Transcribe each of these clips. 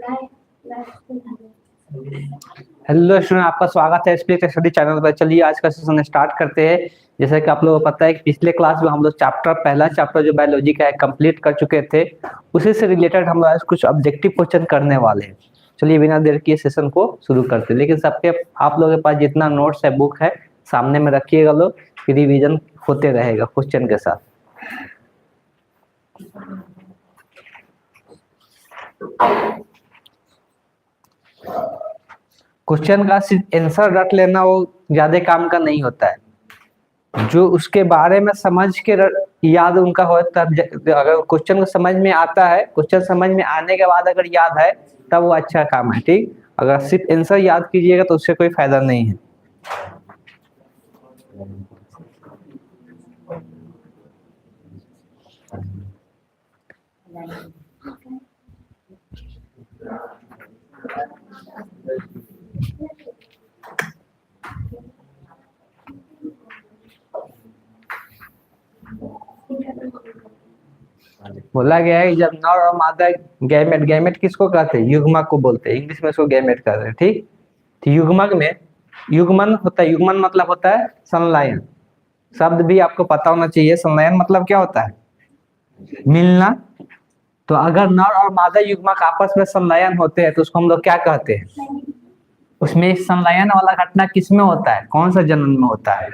Hello student, आपका स्वागत है स्पीक स्टडी चैनल पर। चलिए आज का सेशन स्टार्ट करते हैं। जैसा कि आप लोगों को पता है कि पिछले क्लास में हम लोग पहला चैप्टर जो बायोलॉजी का है कंप्लीट कर चुके थे। उसी से रिलेटेड हम लोग आज कुछ ऑब्जेक्टिव क्वेश्चन करने वाले हैं। चलिए बिना देर किए सेशन को शुरू करते हैं। लेकिन सबके आप लोगों के पास जितना नोट्स है, बुक है, सामने में रखिएगा लोग, रिविजन होते रहेगा क्वेश्चन के साथ। क्वेश्चन का सिर्फ आंसर रट लेना वो ज्यादा काम का नहीं होता है। जो उसके बारे में समझ के याद उनका हो, तब अगर क्वेश्चन को समझ में आता है, क्वेश्चन समझ में आने के बाद अगर याद है तब वो अच्छा काम है। ठीक, अगर सिर्फ आंसर याद कीजिएगा तो उससे कोई फायदा नहीं है। बोला गया है जब नर और मादा गैमेट, गैमेट किसको कहते हैं? युग्मक को बोलते हैं, इंग्लिश में इसको गैमेट कहते हैं। ठीक, तो युग्मक में युग्मन होता है। युग्मन मतलब होता है संलयन। शब्द भी आपको पता होना चाहिए। संलयन मतलब क्या होता है? मिलना। तो अगर नर और मादा युग्मक आपस में संलयन होते हैं तो उसको हम लोग क्या कहते हैं? उसमें संलयन वाला घटना किसमें होता है? कौन सा जन्म में होता है?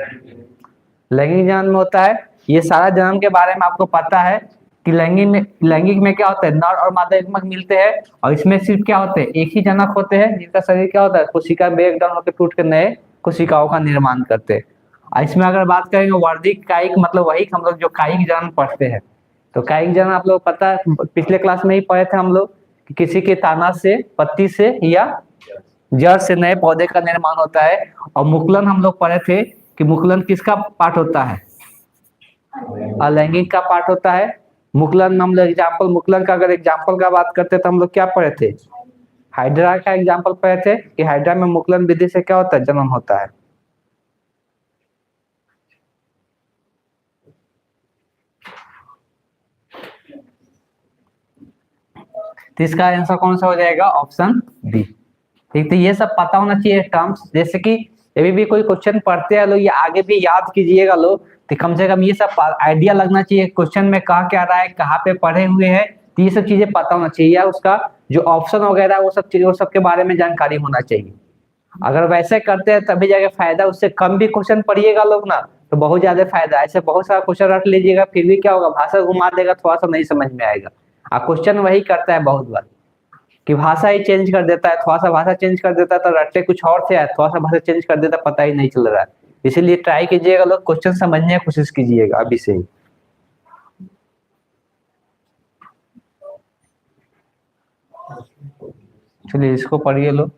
लैंगिक जन्म में होता है। ये सारा जन्म के बारे में आपको पता है कि लैंगिक में क्या होता है? नर और मादा युग्मक मिलते हैं और इसमें सिर्फ क्या होते हैं? एक ही जनक होते हैं जिनका शरीर क्या होता है? कोशिका ब्रेक डाउन होकर टूट कर नए कोशिकाओं का निर्माण करते हैं। और इसमें अगर बात करेंगे वर्धिक कायिक, मतलब वही हम लोग जो कायिक जन्म पढ़ते हैं। तो कायिक जन्म आप लोग पता है, पिछले क्लास में ही पढ़े थे हम लोग कि किसी के ताना से, पत्ती से या जड़ से नए पौधे का निर्माण होता है। और मुकुलन हम लोग पढ़े थे कि मुकुलन किसका पार्ट होता है? अलैंगिक का पार्ट होता है। मुकुलन हम लोग एग्जाम्पल, मुकुलन का अगर एग्जाम्पल का बात करते तो हम लोग क्या पढ़े थे? हाइड्रा का एग्जाम्पल पढ़े थे कि हाइड्रा में मुकुलन विधि से क्या होता है? जन्म होता है। तो इसका आंसर कौन सा हो जाएगा? Option B. ठीक, तो ये सब पता होना चाहिए टर्म्स। जैसे कि अभी भी कोई क्वेश्चन पढ़ते हैं लोग, ये आगे भी याद कीजिएगा लोग, तो कम से कम ये सब आइडिया लगना चाहिए क्वेश्चन में कहा क्या रहा है, कहाँ पे पढ़े हुए हैं। तो ये सब चीजें पता होना चाहिए, या उसका जो ऑप्शन वगैरह वो सब चीजें, वो सब के बारे में जानकारी होना चाहिए। अगर वैसे करते हैं तभी जाके फायदा। उससे कम भी क्वेश्चन पढ़िएगा लोग ना तो बहुत ज्यादा फायदा है। ऐसे बहुत सारा क्वेश्चन रख लीजिएगा फिर भी क्या होगा? भाषा घुमा देगा, थोड़ा सा नहीं समझ में आएगा। क्वेश्चन वही करता है बहुत बार कि भाषा ही चेंज कर देता है, थोड़ा सा भाषा चेंज कर देता है तो रट्टे कुछ और थे, थोड़ा सा भाषा चेंज कर देता, पता ही नहीं चल रहा है। इसीलिए ट्राई कीजिएगा लोग, क्वेश्चन समझने की कोशिश कीजिएगा अभी से ही। चलिए इसको पढ़िए लोग।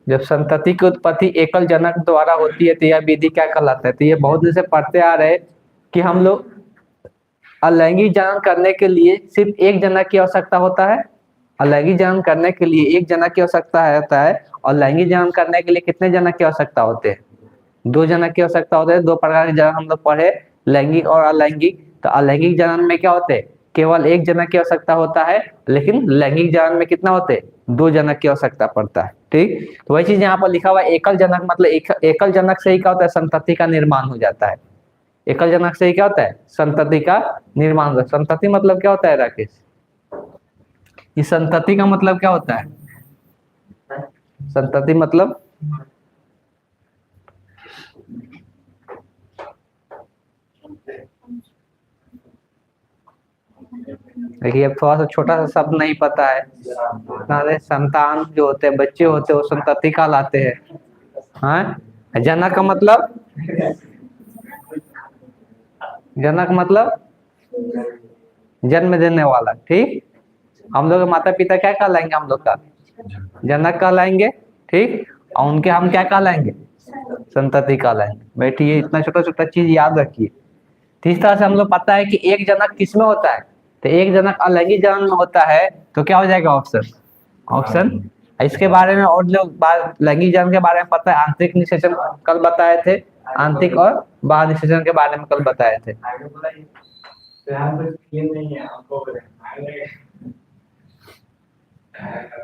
जब संतति की उत्पत्ति एकल जनक द्वारा होती है तो यह विधि क्या कहलाता है? तो ये बहुत दिन से पढ़ते आ रहे हैं कि हम लोग अलैंगिक जनन करने के लिए सिर्फ एक जनक की आवश्यकता होता है। अलैंगिक जनन करने के लिए एक जनक की आवश्यकता होता है। और लैंगिक जनन करने के लिए कितने जनक की आवश्यकता होते हैं? 2 जनक की आवश्यकता होते हैं। 2 प्रकार के जनक हम लोग पढ़े, लैंगिक और अलैंगिक। तो अलैंगिक जनन में क्या होते हैं? केवल एक जनक की आवश्यकता होता है। लेकिन लैंगिक जनन में कितना होते हैं? 2 जनक की आवश्यकता पड़ता है। ठीक, तो वही चीज यहाँ पर लिखा हुआ है। एकल जनक मतलब एकल जनक से ही क्या होता है? संतति का निर्माण हो जाता है। एकल जनक से ही क्या होता है? संतति का निर्माण होता है। संतति मतलब क्या होता है राकेश? इस संतति का मतलब क्या होता है? संतति मतलब देखिए, अब थोड़ा सा छोटा सा शब्द नहीं पता है। संतान जो होते हैं, बच्चे होते हैं, वो संतति कहलाते हैं। हाँ, जनक का मतलब, जनक मतलब जन्म देने वाला। ठीक, हम लोग माता पिता क्या कहलाएंगे? हम लोग का जनक कहलाएंगे। ठीक, और उनके हम क्या कहलाएंगे? संतति कहलाएंगे। बैठिए, इतना छोटा छोटा चीज याद रखिए। तो इस तरह से हम लोग पता है कि एक जनक किसमें होता है? तो एक जनक अलैंगिक जनन में होता है। तो क्या हो जाएगा? Option option. इसके बारे में और लोग लैंगिक जनन के बारे में पता है। आंतरिक निषेचन कल बताए थे, आंतरिक और बाह्य निषेचन के बारे में कल बताए थे। यहाँ कुछ क्लीन नहीं है आपको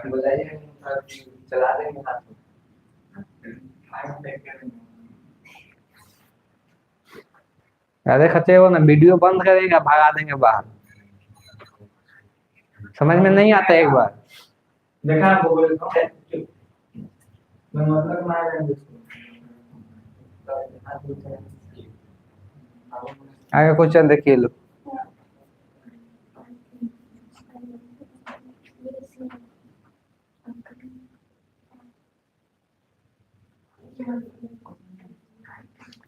बताइए चला देंगे हाथ अरे खच्चे वो ना वीडियो बंद करेगा, भगा देंगे बाहर। समझ में नहीं आता एक बार। देखा आपको बोले तो मैं मतलब ना आगे क्वेश्चन देखिए लो।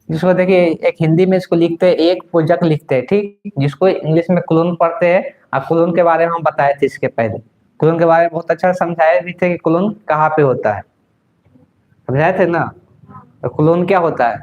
जिसको देखिए एक हिंदी में इसको लिखते हैं, एक पूजक लिखते हैं, ठीक, जिसको इंग्लिश में क्लोन पढ़ते हैं। और क्लोन के बारे में हम बताए थे इसके पहले। क्लोन के बारे में बहुत अच्छा समझाए भी थे कि क्लोन कहाँ पे होता है, समझाए थे ना। तो क्लोन क्या होता है?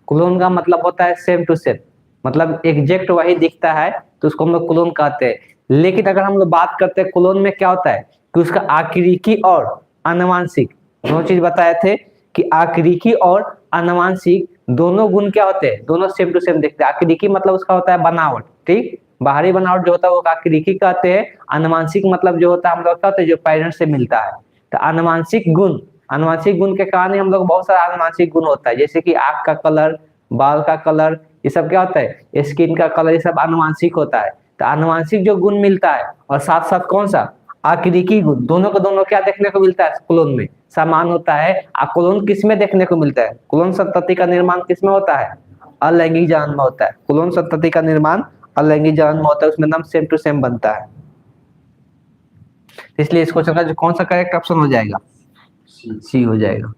क्लोन का मतलब होता है सेम टू सेम, मतलब एग्जैक्ट वही दिखता है, तो उसको हम लोग क्लोन कहते हैं। लेकिन अगर हम लोग बात करते हैं क्लोन में क्या होता है कि उसका आक्रिकी और आनुवांशिक दोनों चीज बताए थे कि आक्रिकी और आनुवांशिक दोनों गुण क्या होते हैं, दोनों सेम टू सेम दिखते हैं। आक्रिकी मतलब उसका होता है बनावट, ठीक, बाहरी बनावट जो होता है वो आक्रिकी कहते हैं। आनुवांशिक मतलब जो होता है हम लोग क्या होता है जो पेरेंट्स से मिलता है। तो आनुवांशिक गुण, आनुवांशिक गुण के कारण ही हम लोग बहुत सारा आनुवांशिक गुण होता है, जैसे कि आंख का कलर, बाल का कलर, ये सब क्या होता है, स्किन का कलर, ये सब आनुवांशिक होता है। तो आनुवांशिक जो गुण मिलता है और साथ साथ कौन सा आक्रिकी गुण, दोनों को दोनों क्या देखने को मिलता है क्लोन में, समान होता है। क्लोन किस में देखने को मिलता है? क्लोन संतति का निर्माण किस में होता है? अलैंगिक जनन में होता है। क्लोन संतति का निर्माण अलैंगिक जनन में होता है, उसमें नाम सेम टू सेम बनता है। इसलिए इस क्वेश्चन का जो कौन सा करेक्ट ऑप्शन हो जाएगा? सी हो जाएगा।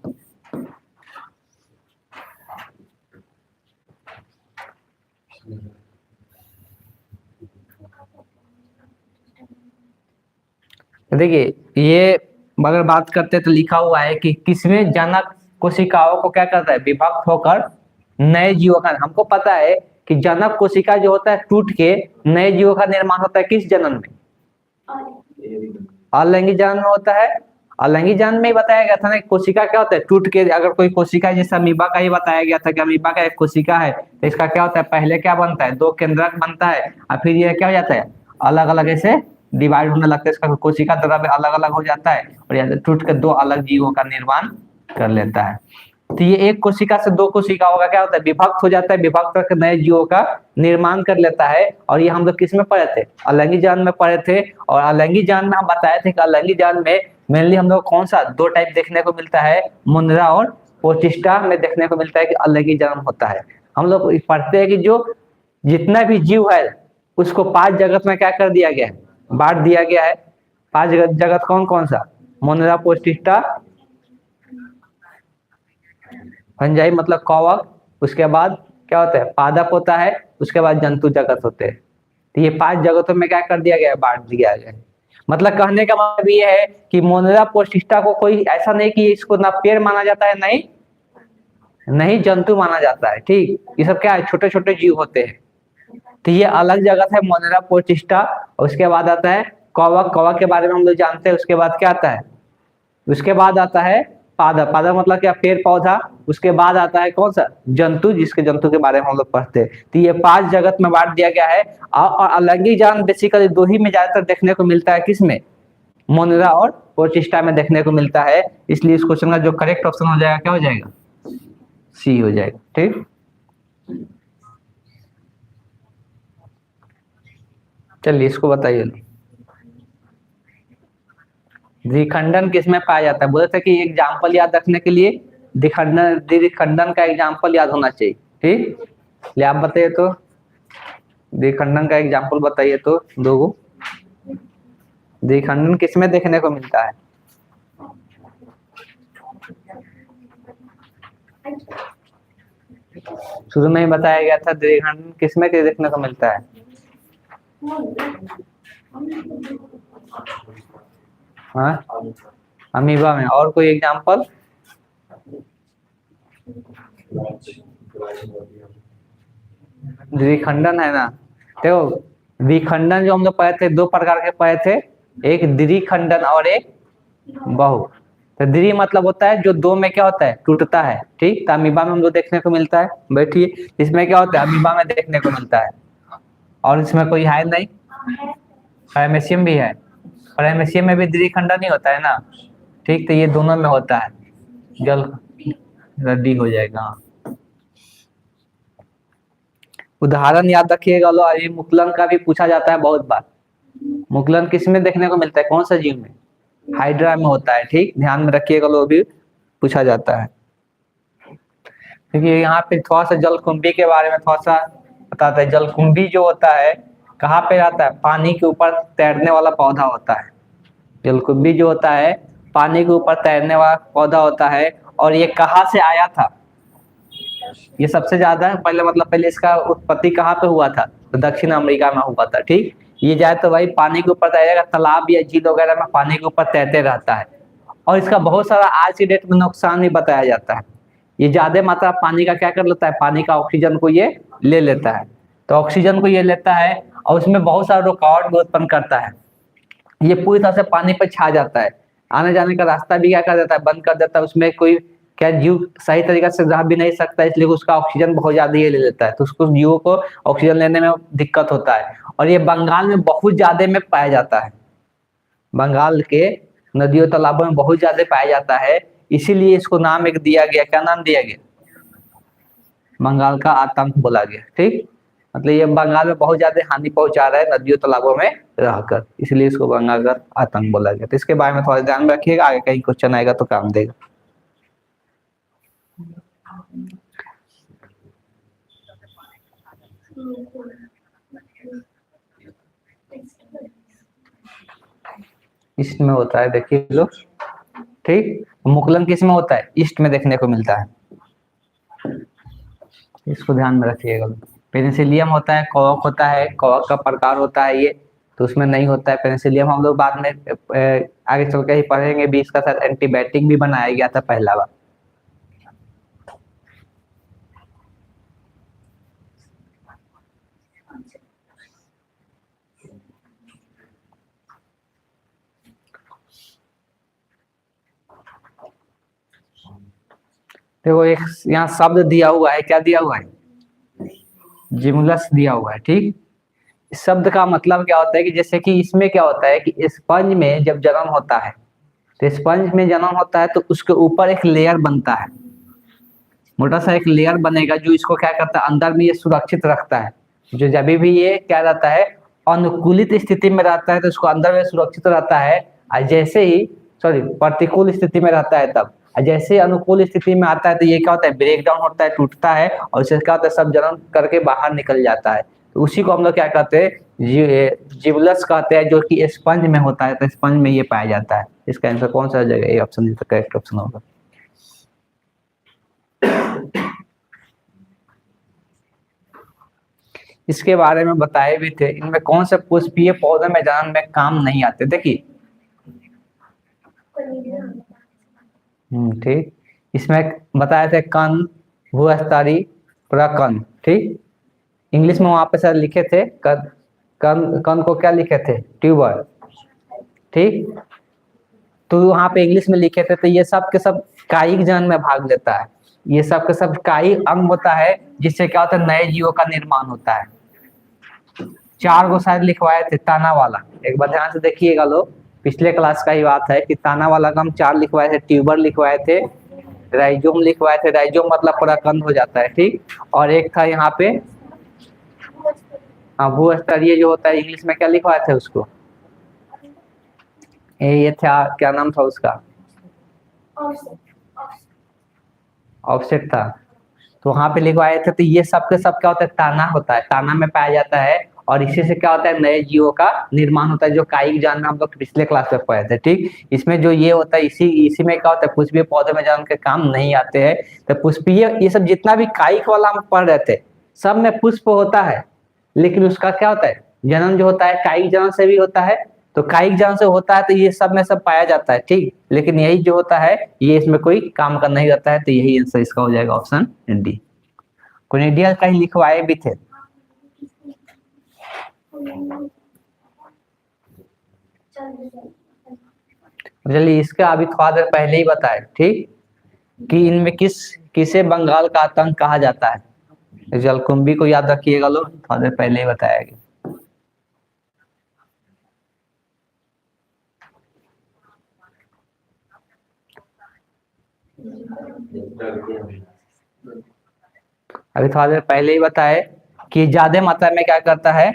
देखिए ये अगर बात करते तो लिखा हुआ है कि किसमें जनक कोशिकाओं को क्या करता है, विभक्त होकर नए जीवों का, हमको पता है कि जनक कोशिका जो होता है टूट के नए जीवों का निर्माण होता है किस जनन में? अलैंगिक जनन में होता है। अलैंगिक जनन में ही बताया गया था ना कोशिका क्या होता है टूट के, अगर कोई कोशिका जैसे अमीबा का ही बताया गया था कि अमीबा का एक कोशिका है, तो इसका क्या होता है, पहले क्या बनता है, दो केंद्रक बनता है, और फिर ये क्या हो जाता है, अलग अलग ऐसे डिवाइड होने लगता है, इसका कोशिका द्रव्य अलग अलग हो जाता है, और यहाँ टूट के दो अलग जीवों का निर्माण कर लेता है। तो ये एक कोशिका से दो कोशिकाओं का क्या होता है, विभक्त हो जाता है, विभक्त करके नए जीवों का निर्माण कर लेता है। और ये हम लोग किस में पढ़े थे? अलैंगिक जनन में पढ़े थे। और अलैंगिक जनन में हम बताए थे कि अलैंगिक जनन में मेनली हम लोग कौन सा दो टाइप देखने को मिलता है, मुंद्रा और प्रोटिस्टा में देखने को मिलता है कि अलैंगिक जनन होता है। हम लोग पढ़ते हैं कि जो जितना भी जीव है उसको 5 जगत में क्या कर दिया गया है, बांट दिया गया है। 5 जगत कौन कौन सा? मुंद्रा, प्रोटिस्टा, फंजाई मतलब कवक, उसके बाद क्या होता है, पादप होता है, उसके बाद जंतु जगत होते हैं। तो ये 5 जगतों में क्या कर दिया गया है, बांट दिया गया है। मतलब कहने का मतलब ये है कि मोनेरा प्रोटिस्टा को कोई ऐसा नहीं कि इसको ना पेड़ माना जाता है, नहीं नहीं जंतु माना जाता है, ठीक। ये सब क्या है, छोटे छोटे जीव होते हैं। तो ये अलग जगत है मोनेरा प्रोटिस्टा। उसके बाद आता है कवक, कवक के बारे में हम लोग जानते हैं। उसके बाद क्या आता है, उसके बाद आता है पादप, पादप मतलब क्या, पेड़ पौधा। उसके बाद आता है कौन सा, जंतु, जिसके जंतु के बारे में हम लोग पढ़ते हैं। तो ये 5 जगत में बांट दिया गया है। और अलैंगिक जनन बेसिकली दो ही में ज्यादातर देखने को मिलता है, किसमें, मोनेरा और प्रोटिस्टा में देखने को मिलता है। इसलिए इस क्वेश्चन का जो करेक्ट ऑप्शन हो जाएगा क्या हो जाएगा, सी हो जाएगा, ठीक। चलिए इसको बताइए, द्विखंडन किसमें पाया जाता है? बोले थे कि एग्जाम्पल याद रखने के लिए द्विखंडन, द्विखंडन का एग्जाम्पल याद होना चाहिए, ठीक। ले आप बताइए तो, द्विखंडन का एग्जाम्पल बताइए तो दो। द्विखंडन किसमें देखने को मिलता है? शुरू में ही बताया गया था, द्विखंडन किसमें देखने को मिलता है? हाँ, अमीबा में। और कोई एग्जाम्पल? द्विखंडन है ना। देखो द्विखंडन जो हम लोग पढ़े थे, दो प्रकार के पढ़े थे, एक द्विखंडन और एक बहु। तो द्वि मतलब होता है जो दो में क्या होता है, टूटता है, ठीक। तो अमीबा में हम लोग देखने को मिलता है। बैठिए, इसमें क्या होता है, अमीबा में देखने को मिलता है। और इसमें कोई है नहीं, पैरामीशियम भी है, पैरामीशियम में भी द्विखंडन नहीं होता है ना, ठीक, तो ये दोनों में होता है, जल रद्दी हो जाएगा। उदाहरण याद रखिएगा लो, ये मुक्लन का भी पूछा जाता है बहुत बार। मुक्लन किस में देखने को मिलता है, कौन सा जीव में, हाइड्रा में होता है, ठीक, ध्यान में रखिएगा लो, भी पूछा जाता है। क्योंकि यहाँ पे थोड़ा सा जलकुंभी के बारे में थोड़ा सा बताता है। जलकुंभी जो होता है कहाँ पे रहता है, पानी के ऊपर तैरने वाला पौधा होता है। जलकुंभी जो होता है पानी के ऊपर तैरने वाला पौधा होता है। और ये कहाँ से आया था, ये सबसे ज्यादा पहले, मतलब पहले इसका उत्पत्ति कहाँ पे हुआ था, तो दक्षिण अमेरिका में हुआ था, ठीक। ये जाए तो भाई पानी के ऊपर तैरेगा, तालाब या झील वगैरह में पानी के ऊपर तैरते रहता है। और इसका बहुत सारा आज की डेट में नुकसान भी बताया जाता है। ये ज्यादा मात्रा पानी का क्या कर लेता है, पानी का ऑक्सीजन को ये ले लेता है, तो ऑक्सीजन को ये लेता है और उसमें बहुत सारा रुकावट भी उत्पन्न करता है। ये पूरी तरह से पानी पर छा जाता है, आने जाने का रास्ता भी क्या कर देता है, बंद कर देता है। उसमें कोई क्या जीव सही तरीके से रह भी नहीं सकता, इसलिए उसका ऑक्सीजन बहुत ज्यादा ये ले लेता है, तो उसको जीवों को ऑक्सीजन लेने में दिक्कत होता है। और ये बंगाल में बहुत ज्यादा में पाया जाता है, बंगाल के नदियों तालाबों में बहुत ज्यादा पाया जाता है, इसीलिए इसको नाम एक दिया गया, क्या नाम दिया गया, बंगाल का आतंक बोला गया, ठीक। मतलब ये बंगाल में बहुत ज्यादा हानि पहुंचा रहा है नदियों तालाबों में रहकर, इसलिए इसको बंगाल का आतंक बोला गया। तो इसके बारे में थोड़ा ध्यान रखिएगा, आगे कहीं क्वेश्चन आएगा तो काम देगा। ईस्ट में होता है, देखिए लोग, ठीक। मुकुलन किस में होता है, ईस्ट में देखने को मिलता है, इसको ध्यान में रखिएगा। पेनिसिलियम होता है, कवक होता है, कवक का प्रकार होता है ये, तो उसमें नहीं होता है पेनिसिलियम। हम लोग बाद में आगे चल के ही पढ़ेंगे भी, इसका साथ एंटीबायोटिक भी बनाया गया था पहला बार। देखो एक यहाँ शब्द दिया हुआ है, क्या दिया हुआ है, जिमुलस दिया हुआ है, ठीक। इस शब्द का मतलब क्या होता है कि जैसे कि इसमें क्या होता है कि स्पंज में जब जन्म होता है, तो स्पंज में जन्म होता है तो उसके ऊपर एक लेयर बनता है, मोटा सा एक लेयर बनेगा, जो इसको क्या करता है, अंदर में ये सुरक्षित रखता है। जो जब भी ये क्या रहता है, अनुकूलित स्थिति में रहता है तो उसको अंदर में सुरक्षित रहता है, और जैसे ही प्रतिकूल स्थिति में रहता है तब, जैसे ही अनुकूल स्थिति में आता है तो ये क्या होता है, ब्रेक डाउन होता है, टूटता है, और इससे क्या होता है, सब जन्म करके बाहर निकल जाता है। तो उसी को हम लोग क्या कहते हैं, जिवलस कहते हैं, जो कि स्पंज में होता है, तो स्पंज में ये पाया जाता है। इसका आंसर कौन सा जगह, ये ऑप्शन करेक्ट ऑप्शन होगा। इसके बारे में बताए भी थे, इनमें कौन से पुष्पीय पौधे में जन्म में काम नहीं आते, देखिए, ठीक। इसमें बताए थे कण, भूस्तरीय, प्रकण, ठीक। इंग्लिश में वहां पे सर लिखे थे कण को क्या लिखे थे, ट्यूबर, ठीक। तो वहां पे इंग्लिश में लिखे थे, तो ये सब के सब कायिक जन्म में भाग लेता है, ये सब के सब कायिक अंग होता है, जिससे क्या होता है, नए जीवों का निर्माण होता है। 4 को शायद लिखवाए थे ताना वाला, एक बार ध्यान से देखिएगा लोग, पिछले क्लास का ही बात है कि ताना वाला का हम 4 लिखवाए थे, ट्यूबर लिखवाए थे, राइजोम लिखवाए थे, राइजोम मतलब पूरा कंद हो जाता है, ठीक। और एक था यहाँ पे भूस्तरीय जो होता है, इंग्लिश में क्या लिखवाए थे उसको, ये था, क्या नाम था उसका, ऑफसेट था, तो वहां पे लिखवाए थे। तो ये सब के सब क्या होता है, ताना होता है, ताना में पाया जाता है, और इसी से क्या होता है, नए जीवों का निर्माण होता है, जो कायिक जन्म में हम लोग पिछले क्लास में पढ़े थे, ठीक। इसमें जो ये होता है, इसी में क्या होता है, पुष्पीय पौधे में जन्म के काम नहीं आते हैं। तो पुष्पीय ये सब जितना भी कायिक वाला हम पढ़ रहे थे, सब में पुष्प होता है, लेकिन उसका क्या होता है, जन्म जो होता है कायिक जन्म से भी होता है, तो कायिक जन्म से होता है, तो ये सब में सब पाया जाता है, ठीक। लेकिन यही जो होता है, ये इसमें कोई काम का नहीं रहता है, तो यही आंसर इसका हो जाएगा ऑप्शन डी। कोनिडियल कहीं लिखवाए भी थे, चलिए इसका अभी थोड़ा देर पहले ही बताए, ठीक, कि इनमें किसे बंगाल का आतंक कहा जाता है। जलकुंभी को याद रखिएगा लोग, थोड़ा देर पहले ही बताया गया। अभी थोड़ा देर पहले ही बताए कि ज्यादा मात्रा में क्या करता है,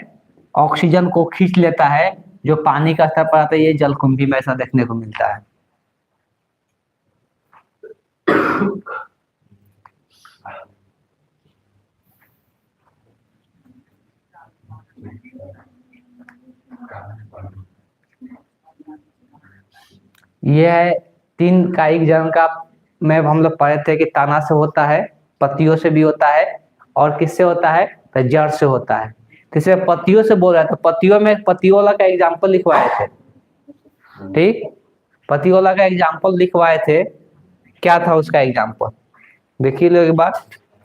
ऑक्सीजन को खींच लेता है, जो पानी का स्तर पर आता है, ये जलकुंभी में ऐसा देखने को मिलता है। ये है 3 कायिक जनन का, में हम लोग पढ़े थे कि तना से होता है, पत्तियों से भी होता है, और किससे होता है, तो जड़ से होता है। तो इसमें पत्तियों से बोल रहा है, तो पत्तियों में पत्तियों वाला का एग्जाम्पल लिखवाए थे, ठीक, पत्तियों वाला का एग्जाम्पल लिखवाए थे। क्या था उसका एग्जाम्पल, देखिए लोग एक बार,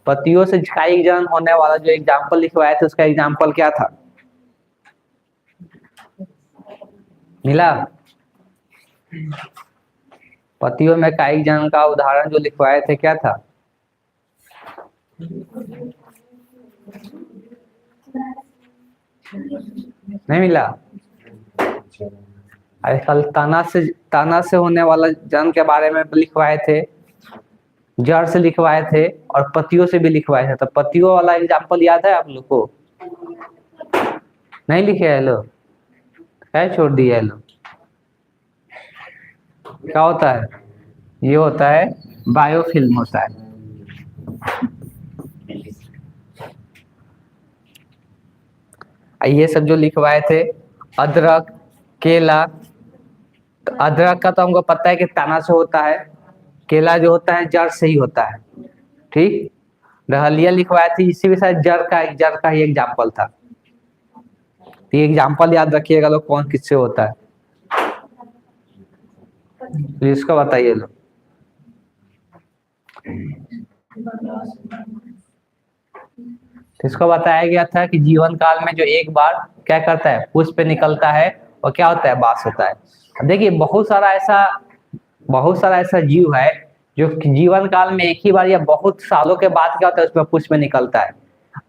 पत्तियों से कायिक जनन होने वाला जो एग्जाम्पल लिखवाए थे, उसका एग्जाम्पल क्या था, मिला? पत्तियों में कायिक जनन का उदाहरण जो लिखवाए थे क्या था? नहीं मिला? अरे कल ताना से होने वाला जनन के बारे में लिखवाए थे, जड़ से लिखवाए थे, और पत्तियों से भी लिखवाए थे। तो पत्तियों वाला एग्जाम्पल याद है आप लोग को? नहीं लिखे है लोग, क्या छोड़ दिए है लोग? क्या होता है, ये होता है बायोफिल्म होता है। ये सब जो लिखवाए थे, अदरक, केला, तो अदरक का तो हमको पता है कि तना से होता है, केला जो होता है जड़ से ही होता है, ठीक। डहलिया लिखवाया थी, इसी भी शायद जड़ का ही एग्जाम्पल था। ये एग्जाम्पल याद रखिएगा लोग, कौन किससे होता है, तो इसको बताइए लोग। इसको बताया गया था कि जीवन काल में जो एक बार क्या करता है, पुष्प निकलता है, और क्या होता है, बास होता है। देखिए बहुत सारा ऐसा जीव है जो जीवन काल में एक ही बार या बहुत सालों के बाद क्या होता है, उसमें पुष्प निकलता है।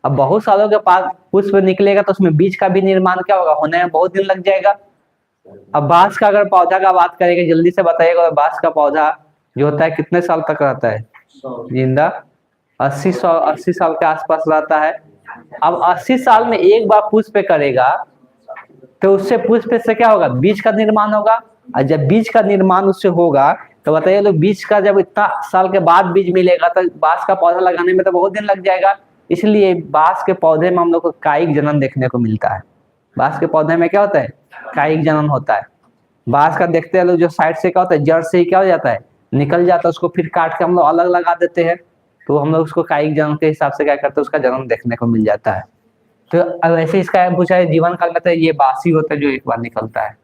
अब बहुत सालों के बाद पुष्प निकलेगा तो उसमें बीज का भी निर्माण क्या होगा, होने में बहुत दिन लग जाएगा। अब बांस का अगर पौधा का बात करेंगे, जल्दी से बताइएगा, बांस का पौधा जो होता है कितने साल तक रहता है जिंदा? 80 साल के आसपास रहता है। अब 80 साल में एक बार पुष्प करेगा, तो उससे पुष्प से क्या होगा, बीज का निर्माण होगा। और जब बीज का निर्माण उससे होगा, तो बताइए लोग, बीज का जब इतना साल के बाद बीज मिलेगा, तो बांस का पौधा लगाने में तो बहुत दिन लग जाएगा। इसलिए बांस के पौधे में हम लोग को कायिक जनन देखने को मिलता है। बांस के पौधे में क्या होता है, कायिक जनन होता है। बांस का देखते हैं लोग, जो साइड से क्या होता है, जड़ से ही क्या हो जाता है, निकल जाता है, उसको फिर काट के हम लोग अलग लगा देते हैं, तो हम लोग उसको कायिक जनन के हिसाब से क्या करते हैं, उसका जन्म देखने को मिल जाता है। तो अब ऐसे इसका पूछा है, जीवन काल में तो ये बासी होता है जो एक बार निकलता है।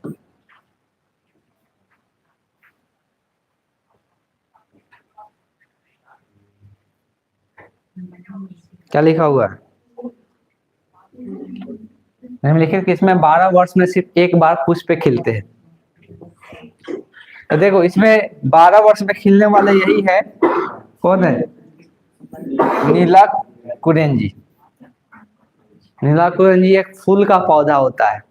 क्या लिखा हुआ है, नहीं लिखे कि इसमें 12 वर्ष में सिर्फ एक बार पुष्प खिलते हैं। तो देखो इसमें 12 वर्ष में खिलने वाले यही है, कौन है, नीला कुरेंजी। नीला कुरेंजी एक फूल का पौधा होता है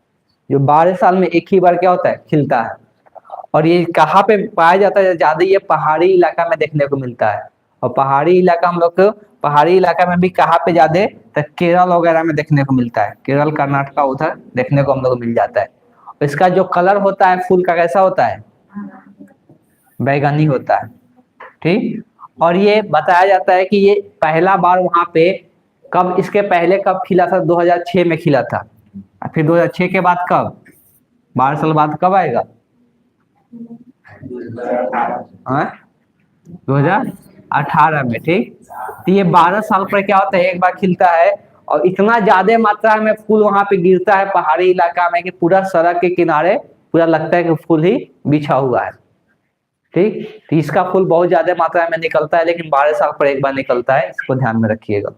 जो 12 साल में एक ही बार क्या होता है, खिलता है। और ये कहाँ पे पाया जाता है ज्यादा, ये पहाड़ी इलाका में देखने को मिलता है। और पहाड़ी इलाका हम लोग को, पहाड़ी इलाका में भी कहाँ पे ज्यादा, तो केरल वगैरह में देखने को मिलता है, केरल कर्नाटक उधर देखने को हम लोग को मिल जाता है। इसका जो कलर होता है फूल का, कैसा होता है, बैगनी होता है, ठीक। और ये बताया जाता है कि ये पहला बार वहां पे कब, इसके पहले कब खिला था, 2006 में खिला था। फिर 2006 के बाद कब, 12 साल बाद कब आएगा, 2018 में, ठीक। तो ये 12 साल पर क्या होता है, एक बार खिलता है, और इतना ज्यादा मात्रा में फूल वहां पे गिरता है पहाड़ी इलाका में कि पूरा सड़क के किनारे पूरा लगता है कि फूल ही बिछा हुआ है, ठीक। तो इसका फूल बहुत ज्यादा मात्रा में निकलता है, लेकिन 12 साल पर एक बार निकलता है, इसको ध्यान में रखिएगा।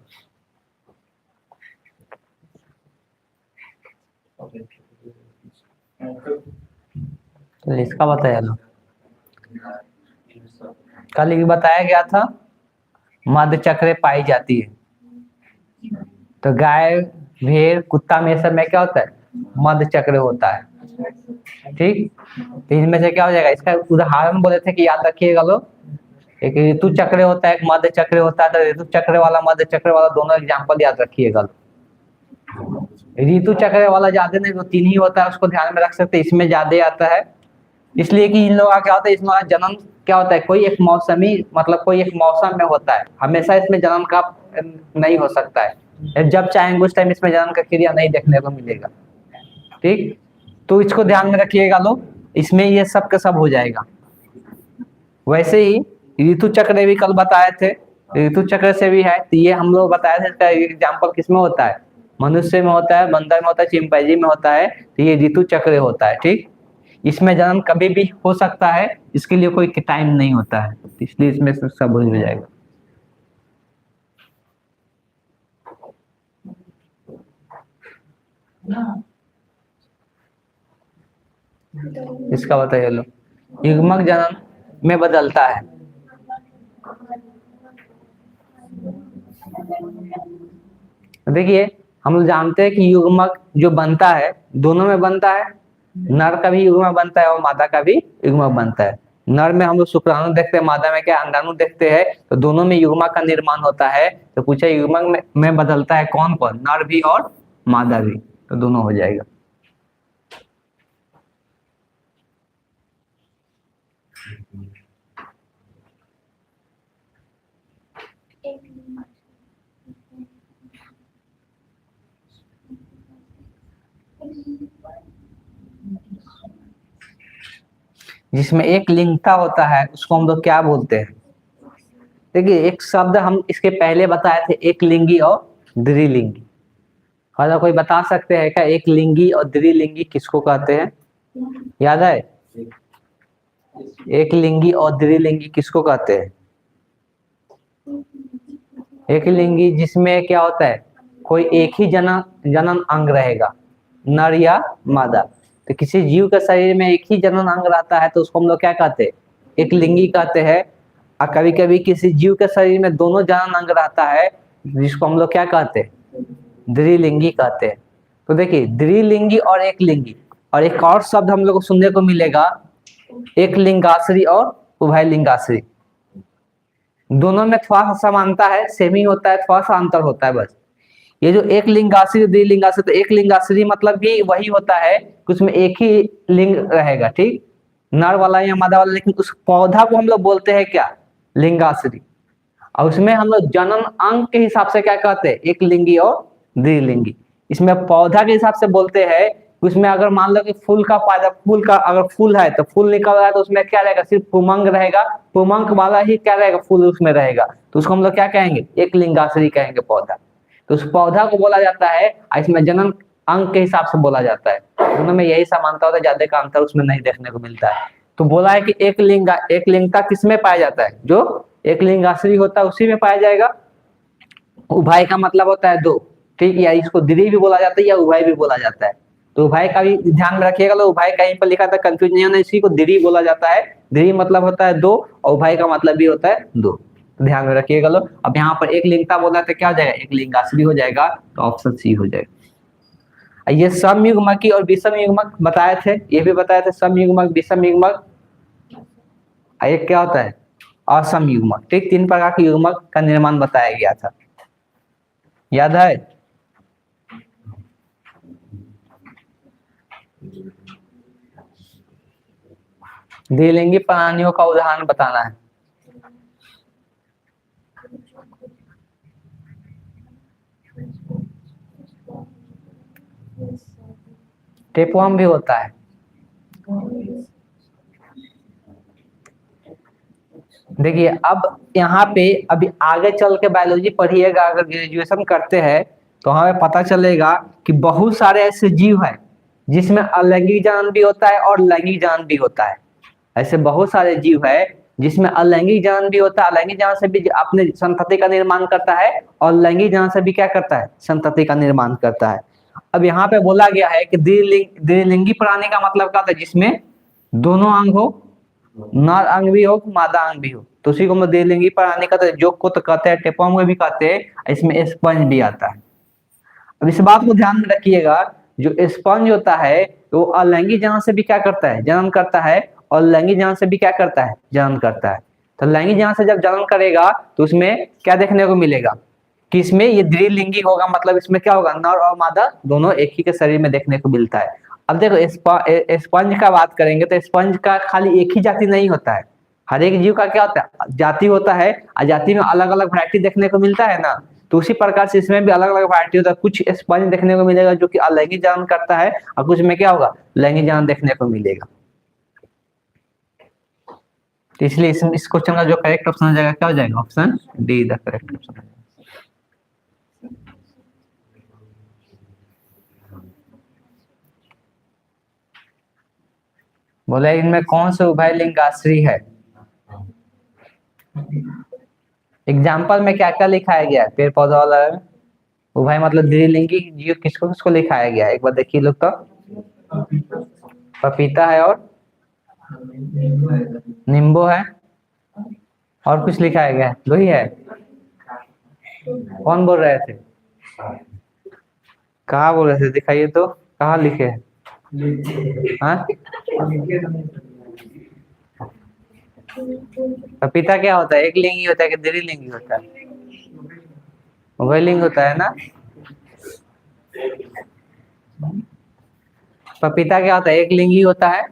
तो इसका बताया लो, कल ये बताया गया था, मध्य चक्र पाई जाती है। तो गाय, भेड़, कुत्ता में सब में क्या होता है, मध्य चक्र होता है, ठीक। तो इनमें से क्या हो जाएगा, इसका उदाहरण बोले थे कि याद रखिएगा लोग, एक ऋतु चक्र होता है, एक मध्य चक्र होता है। तो ऋतु चक्र वाला मध्य चक्र वाला दोनों एग्जाम्पल याद रखिएगा। ऋतु चक्र वाला ज्यादा नहीं, तो 3 ही होता है, उसको ध्यान में रख सकते हैं। इसमें ज्यादा आता है इसलिए कि इन लोगों का क्या होता है, इसमें जन्म क्या होता है, कोई एक मौसमी मतलब कोई एक मौसम में होता है, हमेशा इसमें जन्म का नहीं हो सकता है। जब चाहेंगे उस टाइम इसमें जन्म का क्रिया नहीं देखने को मिलेगा। ठीक, तो इसको ध्यान में रखिएगा लोग, इसमें ये सब का सब हो जाएगा। वैसे ही ऋतु चक्र भी कल बताए थे, ऋतु चक्र से भी है। तो ये हम लोग बताए थे, इसका एग्जाम्पल किसमें होता है, मनुष्य में होता है, बंदर में होता है, चिंपैंजी में होता है। तो ये ऋतु चक्र होता है। ठीक, इसमें जन्म कभी भी हो सकता है, इसके लिए कोई टाइम नहीं होता है, तो इसलिए इसमें सब हो जाएगा। इसका बताइए लो, युग्मक जन्म में बदलता है। देखिए हम लोग जानते हैं कि युग्मक जो बनता है दोनों में बनता है, नर का भी युग्मक बनता है और मादा का भी युग्मक बनता है। नर में हम लोग शुक्राणु देखते हैं, मादा में क्या अंडाणु देखते हैं। तो दोनों में युग्मक का निर्माण होता है। तो पूछा युग्मक में बदलता है कौन कौन, नर भी और मादा भी, तो दोनों हो जाएगा। जिसमें एक लिंगता होता है उसको हम लोग क्या बोलते हैं। देखिए एक शब्द हम इसके पहले बताए थे, एक लिंगी और द्विलिंगी। अगर कोई बता सकते हैं क्या एक लिंगी और द्विलिंगी किसको कहते हैं, याद है? एक लिंगी और द्विलिंगी किसको कहते हैं? एक लिंगी जिसमें क्या होता है, कोई एक ही जनन अंग रहेगा, नर या मादा। तो किसी जीव के शरीर में एक ही जनन अंग रहता है तो उसको हम लोग क्या कहते हैं, एक लिंगी कहते हैं। और कभी कभी किसी जीव के शरीर में दोनों जनन अंग रहता है जिसको हम लोग क्या कहते हैं, द्विलिंगी कहते हैं। तो देखिए द्विलिंगी और एक लिंगी, और एक और शब्द हम लोग को सुनने को मिलेगा, एक लिंगाश्री और उभय लिंगाश्री। दोनों में थोड़ा सा समानता है, सेम ही होता है, थोड़ा सा अंतर होता है बस। ये जो एक लिंगाश्री द्विलिंगाश्री, तो एक लिंगाश्री मतलब भी वही होता है कि उसमें एक ही लिंग रहेगा, ठीक, नर वाला या मादा वाला, लेकिन उस पौधा को हम लोग बोलते हैं क्या, लिंगाश्री। और उसमें हम लोग जनन अंग के हिसाब से क्या कहते हैं, एक लिंगी और द्विलिंगी। इसमें पौधा के हिसाब से बोलते हैं, उसमें अगर मान लो कि फूल का फायदा, फूल का अगर फूल है तो फूल निकल रहा है तो उसमें क्या रहेगा, सिर्फ पुमंग रहेगा, पुमंग वाला ही क्या रहेगा, फूल उसमें रहेगा। तो उसको हम लोग क्या कहेंगे, एक लिंगाश्री कहेंगे पौधा। तो उस पौधा को बोला जाता है, इसमें जनन अंग के हिसाब से बोला जाता है। दोनों में यही समानता होता है, ज्यादा का अंतर उसमें नहीं देखने को मिलता है। तो बोला है कि एक लिंगता किसमें पाया जाता है, जो एक लिंगाश्री होता है उसी में पाया जाएगा। उभय का मतलब होता है दो, ठीक, या इसको द्वि भी बोला जाता है या उभय भी बोला जाता है। तो उभय का भी ध्यान में रखिएगा लोग, उभय कहीं पर लिखा था कंफ्यूज नहीं होना, इसी को द्वि बोला जाता है। द्वि मतलब होता है दो और उभय का मतलब भी होता है दो, तो ध्यान में रखिएगा लोग। अब यहाँ पर एक लिंगता बोला तो क्या हो जाएगा, एक लिंगाश्री हो जाएगा, तो ऑप्शन सी हो जाएगा। ये समयुग्मकी और विषम युग्मक बताए थे, ये भी बताए थे, समयुग्मक विषम युग्मक। एक क्या होता है, असम युग्मक, ठीक, 3 प्रकार के युग्मक का निर्माण बताया गया था, याद है? द्विलिंगी प्राणियों का उदाहरण बताना है। टेपवर्म भी होता है। देखिए अब यहाँ पे अभी आगे चल के बायोलॉजी पढ़िएगा, अगर ग्रेजुएशन करते हैं तो हमें पता चलेगा कि बहुत सारे ऐसे जीव हैं जिसमें अलैंगिक जनन भी होता है और लैंगिक जनन भी होता है। ऐसे बहुत सारे जीव है जिसमें अलैंगिक जनन भी होता है, अलैंगिक जनन से भी अपने संतति का निर्माण करता है, और लैंगिक जनन से भी क्या करता है, संतति का निर्माण करता है। अब यहाँ पे बोला गया है कि द्विलिंगी प्राणी का मतलब क्या होता है, जिसमें दोनों अंग हो, नर अंग भी हो, मादा अंग भी हो, तो उसी को हम द्विलिंगी प्राणी कहते हैं। जोक को तो कहते हैं, टेपवर्म को भी कहते हैं, इसमें स्पंज भी आता है। अब इस बात को ध्यान में रखिएगा, जो स्पंज होता है वो अलैंगिक जनन से भी क्या करता है, जनन करता है, और लैंगिक जनन से भी क्या करता है, जनन करता है। तो लैंगिक जहां से जब जन्म करेगा तो उसमें क्या देखने को मिलेगा कि इसमें ये द्विलिंगी होगा, मतलब इसमें क्या होगा, नर और मादा दोनों एक ही के शरीर में देखने को मिलता है। अब देखो स्पंज का बात करेंगे तो स्पंज का खाली एक ही जाति नहीं होता है, हर एक जीव का क्या होता है, जाति होता है, और जाति में अलग अलग वैरायटी देखने को मिलता है ना। तो उसी प्रकार से इसमें भी अलग अलग वैरायटी होता है, कुछ स्पंज देखने को मिलेगा जो कि अलैंगिक जनन करता है, और कुछ में क्या होगा, लैंगिक जनन देखने को मिलेगा। तो इसलिए इस क्वेश्चन का जो करेक्ट ऑप्शन हो जाएगा क्या हो जाएगा, option D the correct option. बोले इनमें कौन से उभयलिंग आश्री है। एग्जाम्पल में क्या क्या लिखाया गया है पेड़ पौधा वाला में, उभय मतलब द्विलिंगी जीव किसको किसको लिखाया गया है, एक बार देखिए लोग तो। पपीता है और नींबू है, और कुछ लिखाया गया है, वही है। कौन बोल रहे थे, कहाँ बोल रहे थे, दिखाइए तो कहाँ लिखे हैं। हाँ पपीता क्या होता है, एक लिंगी होता है कि द्विलिंगी होता है, उभयलिंग होता है ना। पपीता क्या होता है, एक लिंगी होता है,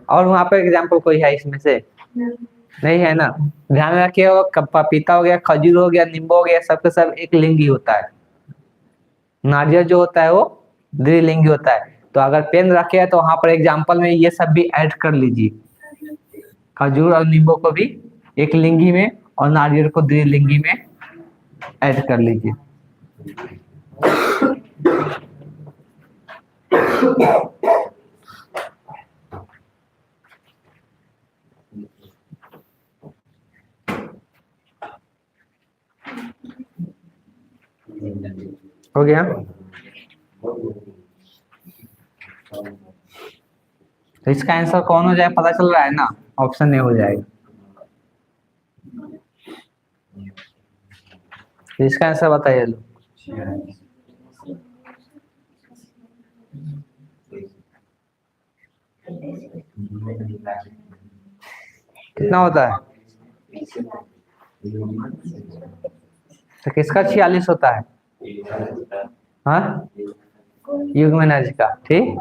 और वहां पर एग्जाम्पल कोई है इसमें से, नहीं है ना। ध्यान रखिए पपीता हो गया, खजूर हो गया, नींबू हो गया, सबके सब एक लिंगी होता है। नारियल जो होता है वो द्विलिंगी होता है। तो अगर पेन रखे हैं तो वहां पर एग्जाम्पल में ये सब भी ऐड कर लीजिए, खजूर और नींबू को भी एक लिंगी में और नारियल को द्विलिंगी में ऐड कर लीजिए। हो गया। तो इसका आंसर कौन हो जाए पता चल रहा है ना, ऑप्शन ए हो जाएगा। तो इसका आंसर बताइए लो। कितना होता है, तो किसका 46 होता है, हाँ युग्मनज का। ठीक,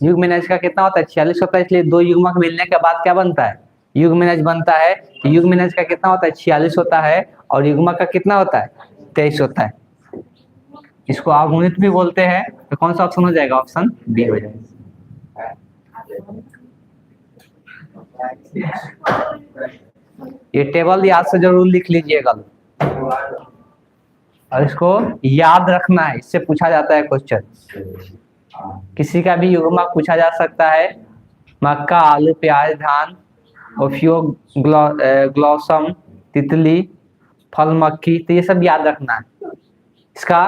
युग्मनज का कितना होता है, 46 होता है, इसलिए दो युग्मक मिलने के बाद क्या बनता है, युग्मनज बनता है। युग्मनज का कितना होता है, 46 होता है, और युग्मक का कितना होता है, 23 होता है। इसको अगुणित भी बोलते हैं। तो कौन सा ऑप्शन हो जाएगा, ऑप्शन बी हो जाएगा। ये टेबल याद से जरूर लिख लीजिएगा, और इसको याद रखना है, इससे पूछा जाता है क्वेश्चन। किसी का भी युग्मक पूछा जा सकता है, मक्का, आलू, प्याज, धान, ओफियो, ग्लॉसम, तितली, फल, मक्खी, तो ये सब याद रखना है। इसका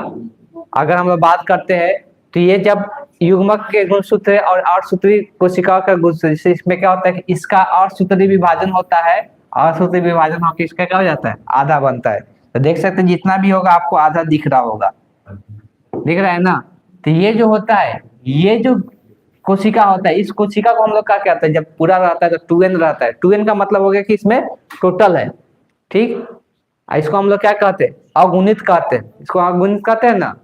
अगर हम लोग बात करते हैं तो ये जब युग्मक के गुणसूत्र और अर्धसूत्री कोशिकाओं का गुणसूत्र, इसमें क्या होता है कि इसका अर्धसूत्री विभाजन होता है, अर्धसूत्री विभाजन होकर इसका क्या हो जाता है, आधा बनता है। तो देख सकते हैं जितना भी होगा आपको आधा दिख रहा होगा, दिख रहा है ना। तो ये जो होता है, ये जो कोशिका होता है, इस कोशिका को हम लोग क्या कहते हैं, जब पूरा रहता है तो 2n रहता है। 2n का मतलब हो गया कि इसमें टोटल है। ठीक, इसको हम लोग क्या कहते हैं, अगुणित कहते हैं। इसको अगुणित कहते हैं ना,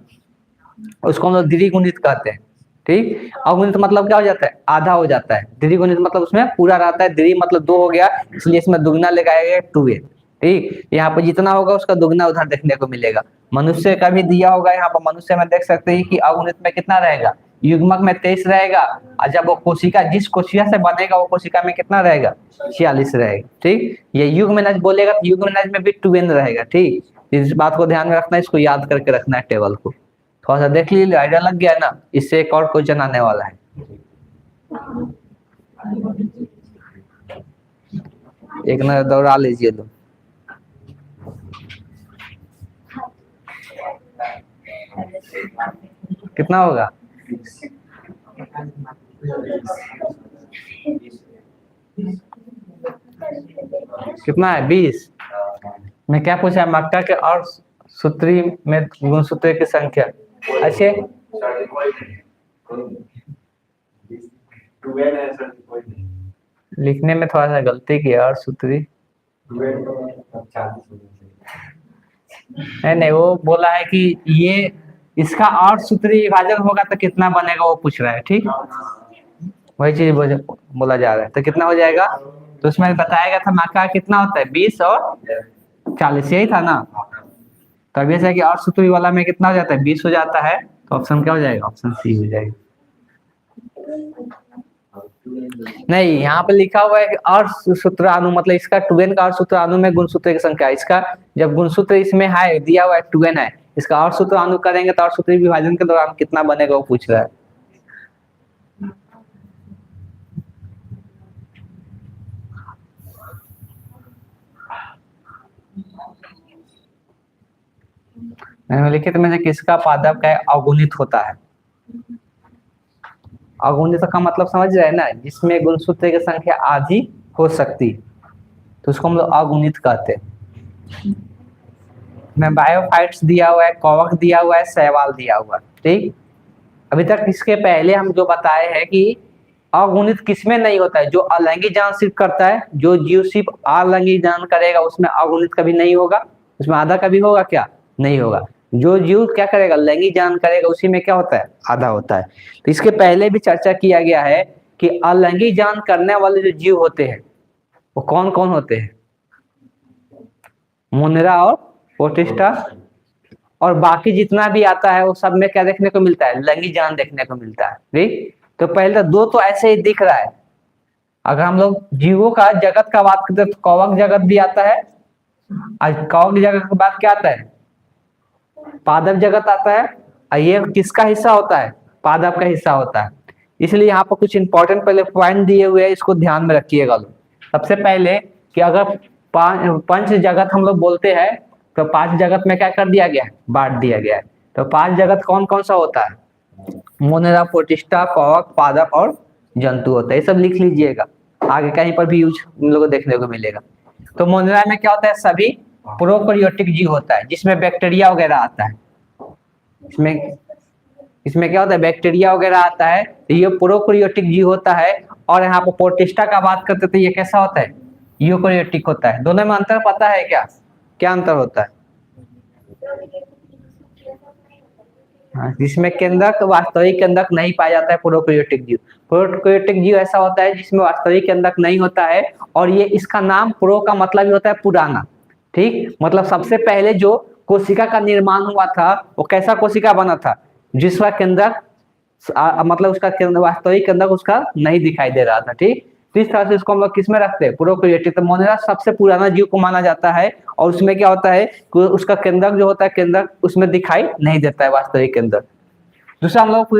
उसको हम लोग द्विगुणित कहते हैं। ठीक, अगुणित मतलब क्या हो जाता है, आधा हो जाता है। द्विगुणित मतलब उसमें पूरा रहता है, द्वि मतलब 2 हो गया, इसलिए इसमें दुगना लगाएगा 2n। ठीक, यहाँ पर जितना होगा उसका दुगना उधर देखने को मिलेगा। मनुष्य का भी दिया होगा, यहाँ पर मनुष्य में देख सकते हैं कि अगुणित में कितना रहेगा, युग्मक में 23 रहेगा, और जब वो कोशिका जिस कोशिका से बनेगा वो कोशिका में कितना रहेगा, 46 रहेगा। ठीक, ये युग्मनज बोलेगा तो युग्मनज में भी 2n रहेगा। ठीक, इस बात को ध्यान में रखना है, इसको याद करके रखना है टेबल को। थोड़ा सा देख लीजिए, आइडिया लग गया ना। इससे एक और क्वेश्चन आने वाला है, एक नजर दौड़ा लीजिए लो। कितना होगा, कितना है, 20 में क्या पूछा है, मक्का के और सूत्री में गुणसूत्र की संख्या। अच्छे, लिखने में थोड़ा सा गलती किया। और सूत्री नहीं, वो बोला है कि ये इसका और सूत्री विभाजन होगा तो कितना बनेगा वो पूछ रहा है। ठीक, वही चीज बोला जा रहा है। तो कितना हो जाएगा? तो उसमें बताया गया था मात्रा कितना होता है, 20 और 40, यही था ना। तो अब ये है कि और सूत्री वाला में कितना हो जाता है, 20 हो जाता है। तो ऑप्शन क्या हो जाएगा? ऑप्शन सी हो जाएगा। नहीं, यहाँ पे लिखा हुआ है कि और सूत्राणु, मतलब इसका 2n का और सूत्राणु में गुणसूत्र की संख्या। इसका जब गुणसूत्र इसमें है दिया हुआ है 2n है, इसका और सूत्राणु करेंगे तो और सूत्री विभाजन के दौरान कितना बनेगा वो पूछ रहा है। निम्नलिखित में से किसका पादप का अगुणित होता है? अगुणित का मतलब समझ रहे हैं ना, जिसमें गुणसूत्र की संख्या आधी हो सकती, तो उसको हम लोग अगुणित कहते हैं। में बायोफाइट्स दिया हुआ है, कवक दिया हुआ है, शैवाल दिया हुआ है। ठीक, अभी तक इसके पहले हम जो बताए हैं कि अगुणित किसमें नहीं होता है, जो अलैंगिक जान सिर्फ करता है। जो जीव सिर्फ अलैंगिक जान करेगा उसमें अगुणित कभी नहीं होगा, उसमें आधा कभी होगा क्या? नहीं होगा। जो जीव क्या करेगा, लैंगिक जान करेगा, उसी में क्या होता है, आधा होता है। तो इसके पहले भी चर्चा किया गया है कि अलैंगिक जान करने वाले जो जीव होते हैं वो कौन कौन होते हैं? मोनेरा और प्रोटिस्टा, और बाकी जितना भी आता है वो सब में क्या देखने को मिलता है, लैंगिक जान देखने को मिलता है। ठीक, तो पहले दो तो ऐसे ही दिख रहा है। अगर हम लोग जीवों का जगत का बात करते हैं तो कवक जगत भी आता है। आज कवक जगत के बाद क्या आता है, पादप जगत आता है। और ये किसका हिस्सा होता है, पादप का हिस्सा होता है। इसलिए यहाँ पर कुछ इंपॉर्टेंट पहले पॉइंट दिए हुए हैं, इसको ध्यान में रखिएगा लोग। सबसे पहले कि अगर पंच जगत हम लोग बोलते हैं तो 5 जगत में क्या कर दिया गया है, बांट दिया गया है। तो 5 जगत कौन कौन सा होता है? मोनेरा, प्रोटिस्टा, कवक, पादप और जंतु होता है। ये सब लिख लीजिएगा, आगे कहीं पर भी यूज हम लोग को देखने को मिलेगा। तो मोनेरा में क्या होता है, सभी प्रोकैरियोटिक जीव होता है, जिसमें बैक्टीरिया वगैरह आता है। इसमें क्या होता है, बैक्टीरिया वगैरह आता है। तो ये प्रोकैरियोटिक जीव होता है। और यहाँ पर प्रोटिस्टा का बात करते तो ये कैसा होता है, यूकैरियोटिक होता है। दोनों में अंतर पता है क्या? क्या अंतर होता है? जिसमें केंद्रक, वास्तविक केंद्रक नहीं पाया जाता है प्रोकैरियोटिक जीव। प्रोकैरियोटिक जीव ऐसा होता है जिसमें वास्तविक केंद्रक नहीं होता है। और ये इसका नाम प्रो का मतलब ही होता है पुराना। ठीक, मतलब सबसे पहले जो कोशिका का निर्माण हुआ था वो कैसा कोशिका बना था, जिसका केंद्रक मतलब उसका वास्तविक केंद्रक उसका नहीं दिखाई दे रहा था। ठीक, तो इस तरह से इसको हम लोग किस में रखते हैं, प्रोकैरियोटिक। तो मोनेरा सबसे पुराना जीव को माना जाता है। और उसमें क्या होता है कि उसका केंद्रक जो होता है, केंद्रक उसमें दिखाई नहीं देता है, वास्तविक केंद्रक। दूसरा हम लोग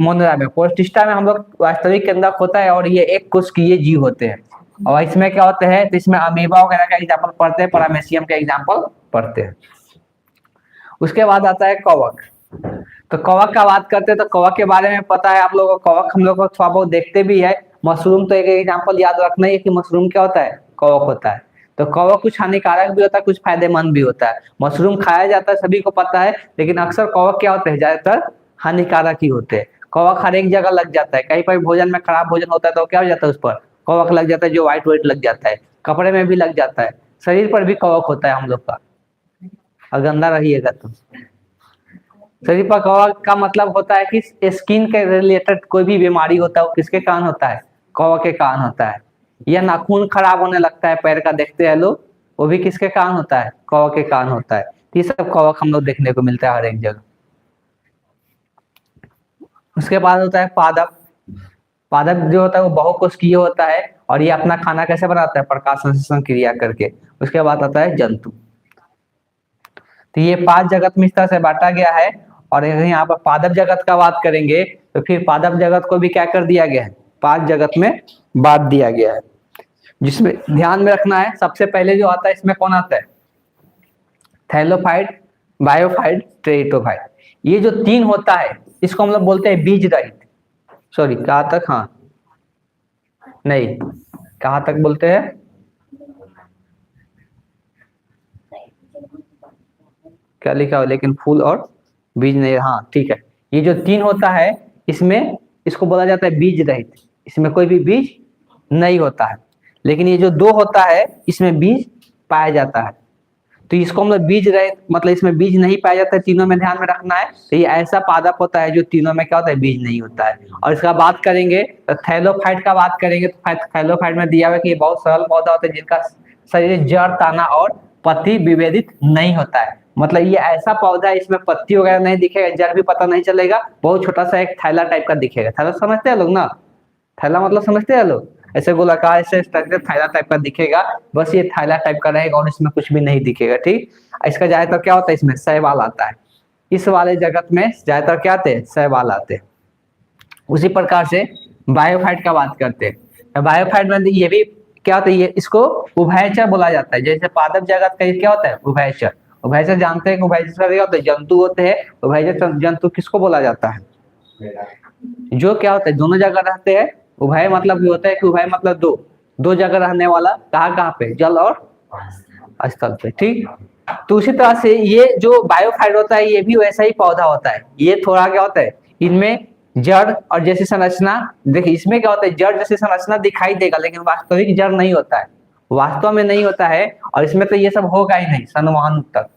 मोनेरा में, प्रोटिस्टा में हम लोग वास्तविक केंद्रक होता है और ये एक कोशिकीय जीव होते हैं। और इसमें क्या होते हैं, तो इसमें अमीबा वगैरह का एग्जाम्पल पढ़ते हैं, पैरामेसियम का एग्जाम्पल पढ़ते हैं। उसके बाद आता है कवक। तो कवक का बात करते हैं तो कवक के बारे में पता है आप लोगों को। कवक हम लोग को थोड़ा बहुत देखते भी है। मशरूम तो एक एग्जाम्पल याद रखना है कि मशरूम क्या होता है, कवक होता है। तो कवक कुछ हानिकारक भी होता है, कुछ फायदेमंद भी होता है। मशरूम खाया जाता है, सभी को पता है, लेकिन अक्सर कवक क्या होते हैं, ज्यादातर हानिकारक ही होते हैं। कवक हर एक जगह लग जाता है। कहीं पर भोजन में खराब भोजन होता है तो क्या हो जाता है, उस पर कवक लग जाता है, जो व्हाइट व्हाइट लग जाता है। कपड़े में भी लग जाता है, शरीर पर भी कवक होता है हम लोग का, और गंदा रहिएगा तो। शरीर पर कवक का मतलब होता है कि स्किन के रिलेटेड कोई भी बीमारी होता है वो किसके कारण होता है, कवक के कारण होता है। या नाखून खराब होने लगता है पैर का, देखते हैं लोग, वो भी किसके कारण होता है, कवक के कारण होता है। ये सब कवक हम लोग देखने को मिलता है हर एक जगह। उसके बाद होता है पादप। पादप जो होता है वो बहुकोशिकीय होता है और ये अपना खाना कैसे बनाता है, प्रकाश संश्लेषण क्रिया करके। उसके बाद आता है जंतु। तो ये 5 जगत में इस तरह से बांटा गया है। और यहाँ पर पादप जगत का बात करेंगे तो फिर पादप जगत को भी क्या कर दिया गया है, 5 जगत में बांट दिया गया है। जिसमें ध्यान में रखना है, सबसे पहले जो आता है इसमें कौन आता है, थैलोफाइट, बायोफाइट, टेरिडोफाइट। ये जो 3 होता है इसको हम लोग बोलते हैं बीज रहित। सॉरी, कहाँ तक, हाँ नहीं, कहाँ तक बोलते हैं, क्या लिखा हो, लेकिन फूल और बीज नहीं, हाँ ठीक है। ये जो 3 होता है इसमें, इसको बोला जाता है बीज रहित। इसमें कोई भी बीज नहीं होता है, लेकिन ये जो 2 होता है इसमें बीज पाया जाता है। तो इसको हम लोग बीज रहे, मतलब इसमें बीज नहीं पाया जाता है, तीनों में ध्यान में रखना है। तो ये ऐसा पादप होता है जो तीनों में क्या होता है, बीज नहीं होता है। और इसका बात करेंगे तो थैलोफाइट का बात करेंगे, तो थैलोफाइट में दिया हुआ है कि ये बहुत सरल पौधा होता है जिनका शरीर जड़, तना और पत्ती विभेदित नहीं होता है। मतलब ये ऐसा पौधा है इसमें पत्ती वगैरह नहीं दिखेगा, जड़ भी पता नहीं चलेगा, बहुत छोटा सा एक थैला टाइप का दिखेगा। थैला समझते हैं लोग ना, थैला मतलब समझते हैं लोग, ऐसे गोलाकार ऐसे स्ट्रक्चर थैला टाइप का दिखेगा, बस ये थैला टाइप का रहेगा और इसमें कुछ भी नहीं दिखेगा। ठीक, इसका ज्यादातर क्या होता है, इसमें शैवाल आता है। इस वाले जगत में ज्यादातर क्या आते हैं, शैवाल आते हैं। उसी प्रकार से बायोफाइट का बात करते हैं। बायोफाइट में ये भी क्या होता है, ये इसको उभयचर बोला जाता है। जैसे पादप जगत का ये क्या होता है, उभयचर। उभयचर जानते हैं कि उभयचर क्या होता है, जंतु होते हैं। उभयचर जंतु किसको बोला जाता है, जो क्या होता है दोनों जगह रहते हैं। उभय मतलब भी होता है कि उभय मतलब दो, दो जगह रहने वाला, कहाँ कहाँ पे, जल और स्थल पे। ठीक, तो उसी तरह से ये जो बायोफाइट होता है ये भी वैसा ही पौधा होता है। ये थोड़ा क्या होता है, इनमें जड़ और जैसी संरचना, देखिए इसमें क्या होता है, जड़ जैसी संरचना दिखाई देगा लेकिन वास्तविक जड़ नहीं होता है, वास्तव में नहीं होता है। और इसमें तो ये सब होगा ही नहीं, सन्वहन तक,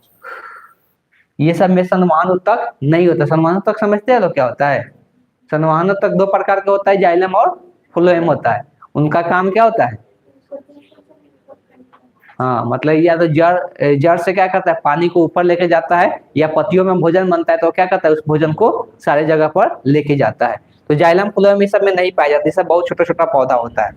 ये सब में सन्वहन तक नहीं होता। सन्वहन तक समझते हैं लोग क्या होता है, सन्वहन तक 2 प्रकार का होता है, जाइलम और फ्लोएम होता है। उनका काम क्या होता है, हाँ मतलब या तो जड़ से क्या करता है, पानी को ऊपर लेके जाता है, या पत्तियों में भोजन बनता है तो क्या करता है, उस भोजन को सारे जगह पर लेके जाता है। तो जाइलम फ्लोएम ये सब में नहीं पाया जाता, ये सब बहुत छोटा छोटा पौधा होता है।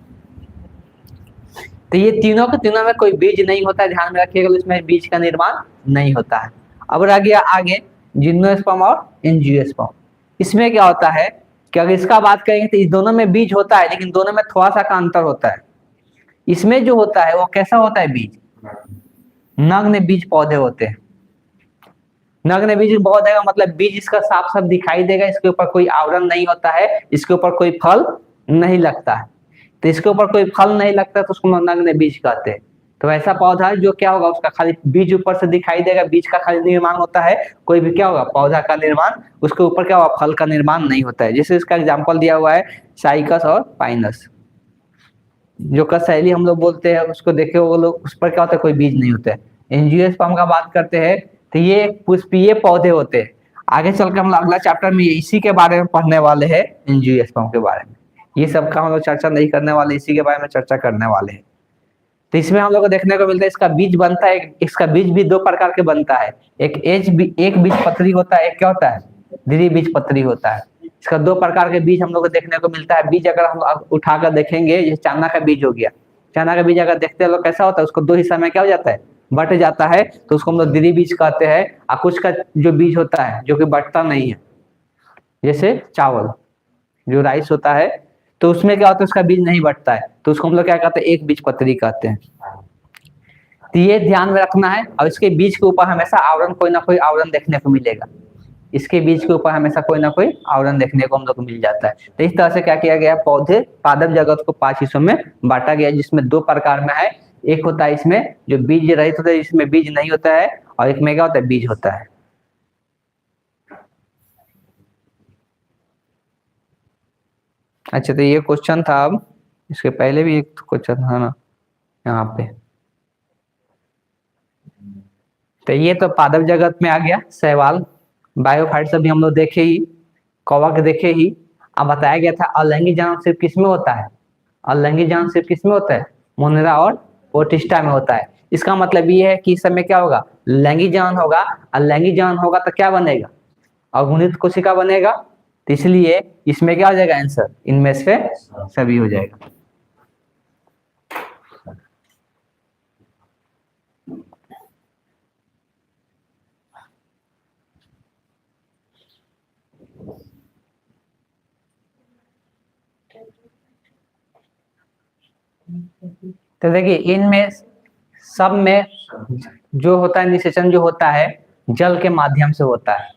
तो ये तीनों के तीनों में कोई बीज नहीं होता है, ध्यान में रखिएगा, इसमें बीज का निर्माण नहीं होता है। अब रह गया आगे जिम्नोस्पर्म और एंजियोस्पर्म। इसमें क्या होता है कि अगर इसका बात करेंगे तो इस दोनों में बीज होता है, लेकिन दोनों में थोड़ा सा का अंतर होता है। इसमें जो होता है वो कैसा होता है, बीज नग्न बीज पौधे होते हैं। नग्न बीज पौधे का मतलब बीज इसका साफ साफ दिखाई देगा, इसके ऊपर कोई आवरण नहीं होता है, इसके ऊपर कोई फल नहीं लगता है। तो इसके ऊपर कोई फल नहीं लगता तो उसको नग्न बीज कहते हैं। तो ऐसा पौधा है जो क्या होगा, उसका खाली बीज ऊपर से दिखाई देगा, बीज का खाली निर्माण होता है, कोई भी क्या होगा पौधा का निर्माण, उसके ऊपर क्या होगा, फल का निर्माण नहीं होता है। जैसे इसका एग्जाम्पल दिया हुआ है साइकस और पाइनस, जो का शैली हम लोग बोलते हैं, उसको देखे वो लोग, उस पर क्या होता है, कोई बीज नहीं होता है। एंजियोस्पर्म का बात करते हैं तो ये पुष्पीय पौधे होते हैं। आगे चलकर हम लोग अगला चैप्टर में इसी के बारे में पढ़ने वाले हैं, एंजियोस्पर्म के बारे में। ये सब का हम लोग चर्चा नहीं करने वाले, इसी के बारे में चर्चा करने वाले हैं। तो इसमें हम लोग को देखने को मिलता है इसका बीज बनता है, इसका बीज भी 2 प्रकार के बनता है, एक बीज पत्री होता है, एक क्या होता है, द्विबीज पत्री होता है। इसका 2 प्रकार के बीज हम लोग को देखने को मिलता है। बीज अगर हम उठाकर देखेंगे, ये चना का बीज हो गया, चना का बीज अगर देखते हैं लोग कैसा होता है, उसको 2 हिस्सा में क्या हो जाता है, बट जाता है, तो उसको हम लोग द्विबीज कहते हैं। और कुछ का जो बीज होता है जो कि बटता नहीं है, जैसे चावल जो राइस होता है, तो उसमें क्या होता है, उसका बीज नहीं बटता है, तो उसको हम लोग क्या कहते हैं, एक बीज पत्री कहते हैं। तो ये ध्यान में रखना है। और इसके बीज के ऊपर हमेशा आवरण, कोई ना कोई आवरण देखने को मिलेगा, इसके बीज के ऊपर हमेशा कोई ना कोई आवरण देखने को हम लोग को मिल जाता है। तो इस तरह से क्या किया गया, पौधे पादप जगत को 5 हिस्सों में बांटा गया, जिसमें 2 प्रकार में है। एक होता है इसमें जो बीज रहित होता है, इसमें बीज नहीं होता है, और एक में क्या होता है, बीज होता है। अच्छा, तो ये क्वेश्चन था। अब इसके पहले भी एक क्वेश्चन था ना यहाँ पे। तो ये तो पादप जगत में आ गया शैवाल। बायोफाइट से भी हम लोग देखे ही, कवक देखे ही। अब बताया गया था अलैंगिक जनन सिर्फ किसमें होता है, अलैंगिक जनन सिर्फ किसमें होता है, मोनेरा और ओटिस्टा में होता है। इसका मतलब ये है कि इस समय क्या होगा, लैंगिक जनन होगा। और लैंगिक जनन होगा तो क्या बनेगा, अगुणित कोशिका बनेगा। तो इसलिए इसमें क्या हो जाएगा आंसर, इनमें से सभी हो जाएगा। तो देखिए इनमें सब में जो होता है निषेचन जो होता है जल के माध्यम से होता है।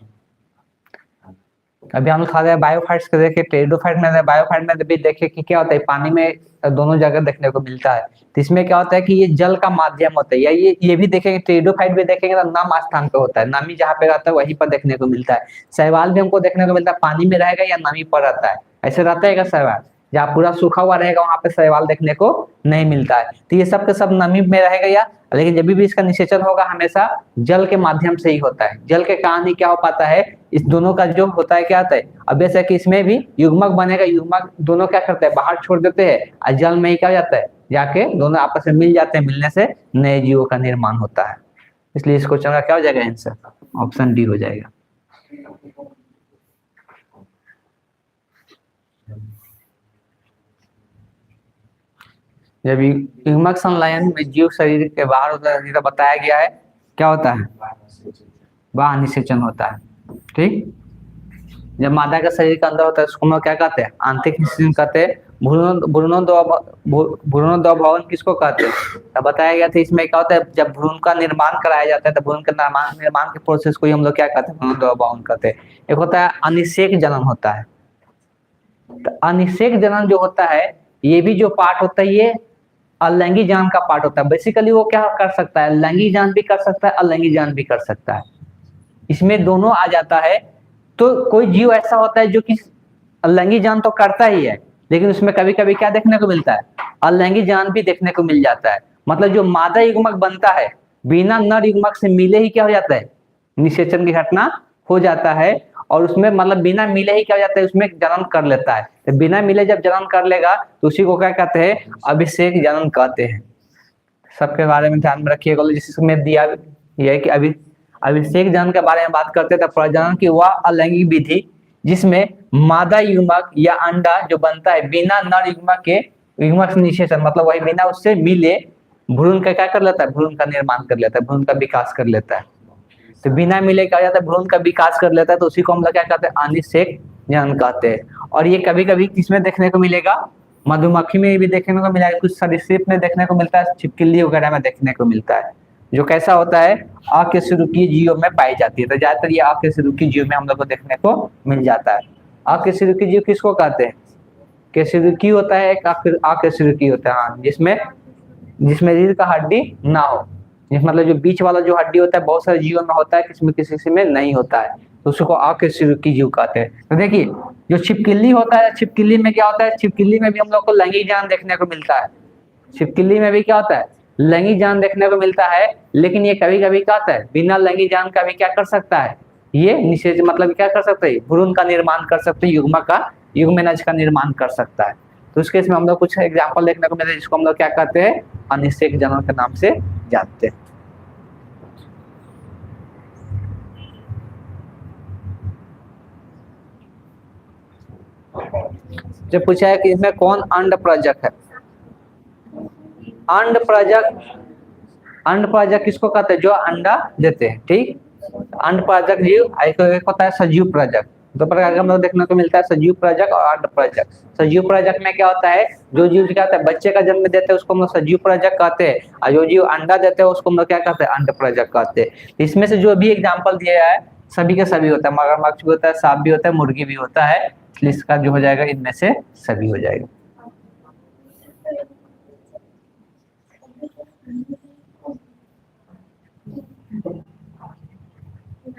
अभी हम लोग खा रहे हैं बायोफाइट्स को देखे, टेरिडोफाइट में, बायोफाइट में भी देखे कि क्या होता है, पानी में दोनों जगह देखने को मिलता है। तो इसमें क्या होता है कि ये जल का माध्यम होता है, या ये भी देखेंगे, टेरिडोफाइट भी देखेंगे तो नम स्थान पे होता है, नमी जहाँ पे रहता है वहीं पर देखने को मिलता है। शैवाल भी हमको देखने को मिलता है, पानी में रहेगा या नमी पर रहता है, ऐसे रहता है क्या शैवाल, जहाँ पूरा सूखा हुआ रहेगा वहां पे शैवाल देखने को नहीं मिलता है। तो ये सब के सब नमी में रहेगा या, लेकिन जब भी इसका निषेचन होगा हमेशा जल के माध्यम से ही होता है। जल के कारण ही क्या हो पाता है, इस दोनों का जो होता है क्या होता है, अब जैसे कि इसमें भी युग्मक बनेगा, युग्मक दोनों क्या करते हैं, बाहर छोड़ देते हैं और जल में ही क्या हो जाता है, जाके दोनों आपस में मिल जाते हैं, मिलने से नए जीवों का निर्माण होता है। इसलिए इस क्वेश्चन का क्या हो जाएगा आंसर, ऑप्शन डी हो जाएगा। जब युग्मक संलयन में जीव शरीर के बाहर होता है तो बताया गया है क्या होता है, बाह्य निषेचन होता है। ठीक, जब मादा का शरीर के अंदर होता है उसको हम लोग क्या कहते हैं, आंतरिक निषेचन कहते हैं। भ्रूणोद्भवन किसको कहते हैं, तो बताया गया था इसमें क्या होता है, जब भ्रूण का निर्माण कराया जाता है तो भ्रूण के निर्माण के प्रोसेस को ही हम लोग क्या कहते हैं, भ्रूणोद्भवन कहते हैं। एक होता है अनिषेक जनन होता है। तो अनिषेक जनन जो होता है, ये भी जो पार्ट होता है ये अलैंगिक जनन का पार्ट होता है। बेसिकली वो क्या कर सकता है, लैंगिक जनन भी कर सकता है, अलैंगिक जनन भी कर सकता है, इसमें दोनों आ जाता है। तो कोई जीव ऐसा होता है जो कि अलैंगिक जनन तो करता ही है, लेकिन उसमें कभी कभी क्या देखने को मिलता है, अलैंगिक जनन भी देखने को मिल जाता है। मतलब जो मादा युग्मक बनता है बिना नर युग्मक से मिले ही क्या हो जाता है, निषेचन की घटना हो जाता है। और उसमें मतलब बिना मिले ही क्या हो जाता है, उसमें जनन कर लेता है। तो बिना मिले जब जनन कर लेगा तो उसी को क्या कहते हैं, अभिषेक जनन कहते हैं। सबके बारे में ध्यान में रखिएगा, जिसमें दिया यह है कि अभिषेक जनन के बारे में बात करते थे। प्रजनन की वह अलैंगिक विधि जिसमें मादा युग्मक या अंडा जो बनता है बिना नर युग्मक के, युग्मक से निषेचन मतलब वही बिना उससे मिले भ्रूण का क्या कर लेता है, भ्रूण का निर्माण कर लेता है, भ्रूण का विकास कर लेता है। तो बिना मिले क्या जाता है, भ्रूण का विकास कर लेता है, तो उसी को हम लोग क्या कहते हैं, अनिषेक जनन कहते हैं। और ये कभी कभी किसमें देखने को मिलेगा, मधुमक्खी में भी देखने को मिला है, कुछ सरीसृप में देखने को मिलता है, छिपकली वगैरह में देखने को मिलता है, जो कैसा होता है, अकशेरुकीय जीवों में पाई जाती है। तो ज्यादातर ये अकशेरुकीय जीव में हम लोग को देखने को मिल जाता है। अकशेरुकीय जीव किसको कहते हैं, कशेरुकी होता है एक, अकशेरुकी होता है, हाँ, जिसमें रीढ़ का हड्डी ना हो, मतलब जो बीच वाला जो हड्डी होता है बहुत सारे जीवों में होता है, किसी में नहीं होता है, तो उसको अकशेरुकी जीव कहते हैं। तो देखिए जो छिपकली होता है, छिपकली में क्या होता है, छिपकली में भी हम लोग को लैंगिक जनन देखने को मिलता है। छिपकली में भी क्या होता है, लैंगिक जनन देखने को मिलता है, लेकिन ये कभी कभी क्या होता है, बिना लैंगिक जनन का भी क्या कर सकता है, ये निषेच मतलब क्या कर सकता है, भ्रूण का निर्माण कर सकते हैं, युग्मनज का निर्माण कर सकता है। तो उसके इसमें हम लोग कुछ एग्जाम्पल देखने को मिलता है, जिसको हम लोग क्या कहते हैं, अनिषेक जनन के नाम से जानते हैं। जब पूछा है कि इसमें कौन अंड प्रजक है, अंड प्रजक किसको कहते हैं, जो अंडा देते हैं। ठीक, अंड प्रजक जीव एक होता है सजीव प्रजक, दो प्रकार का हम लोग देखने को मिलता है, सजीव प्रजक और अंड प्रजक। सजीव प्रजक में क्या होता है, जो जीव क्या होता है, बच्चे का जन्म देते हैं उसको हम लोग सजीव प्रजक कहते हैं, और जो जीव अंडा देते हैं उसको हम लोग क्या कहते हैं, अंड प्रजक कहते हैं। इसमें से जो भी एग्जाम्पल दिया है सभी के सभी होता है, मगरमच्छ भी होता है, सांप भी होता है, मुर्गी भी होता है, इसलिए इसका जो हो जाएगा इनमें से सभी हो जाएगा।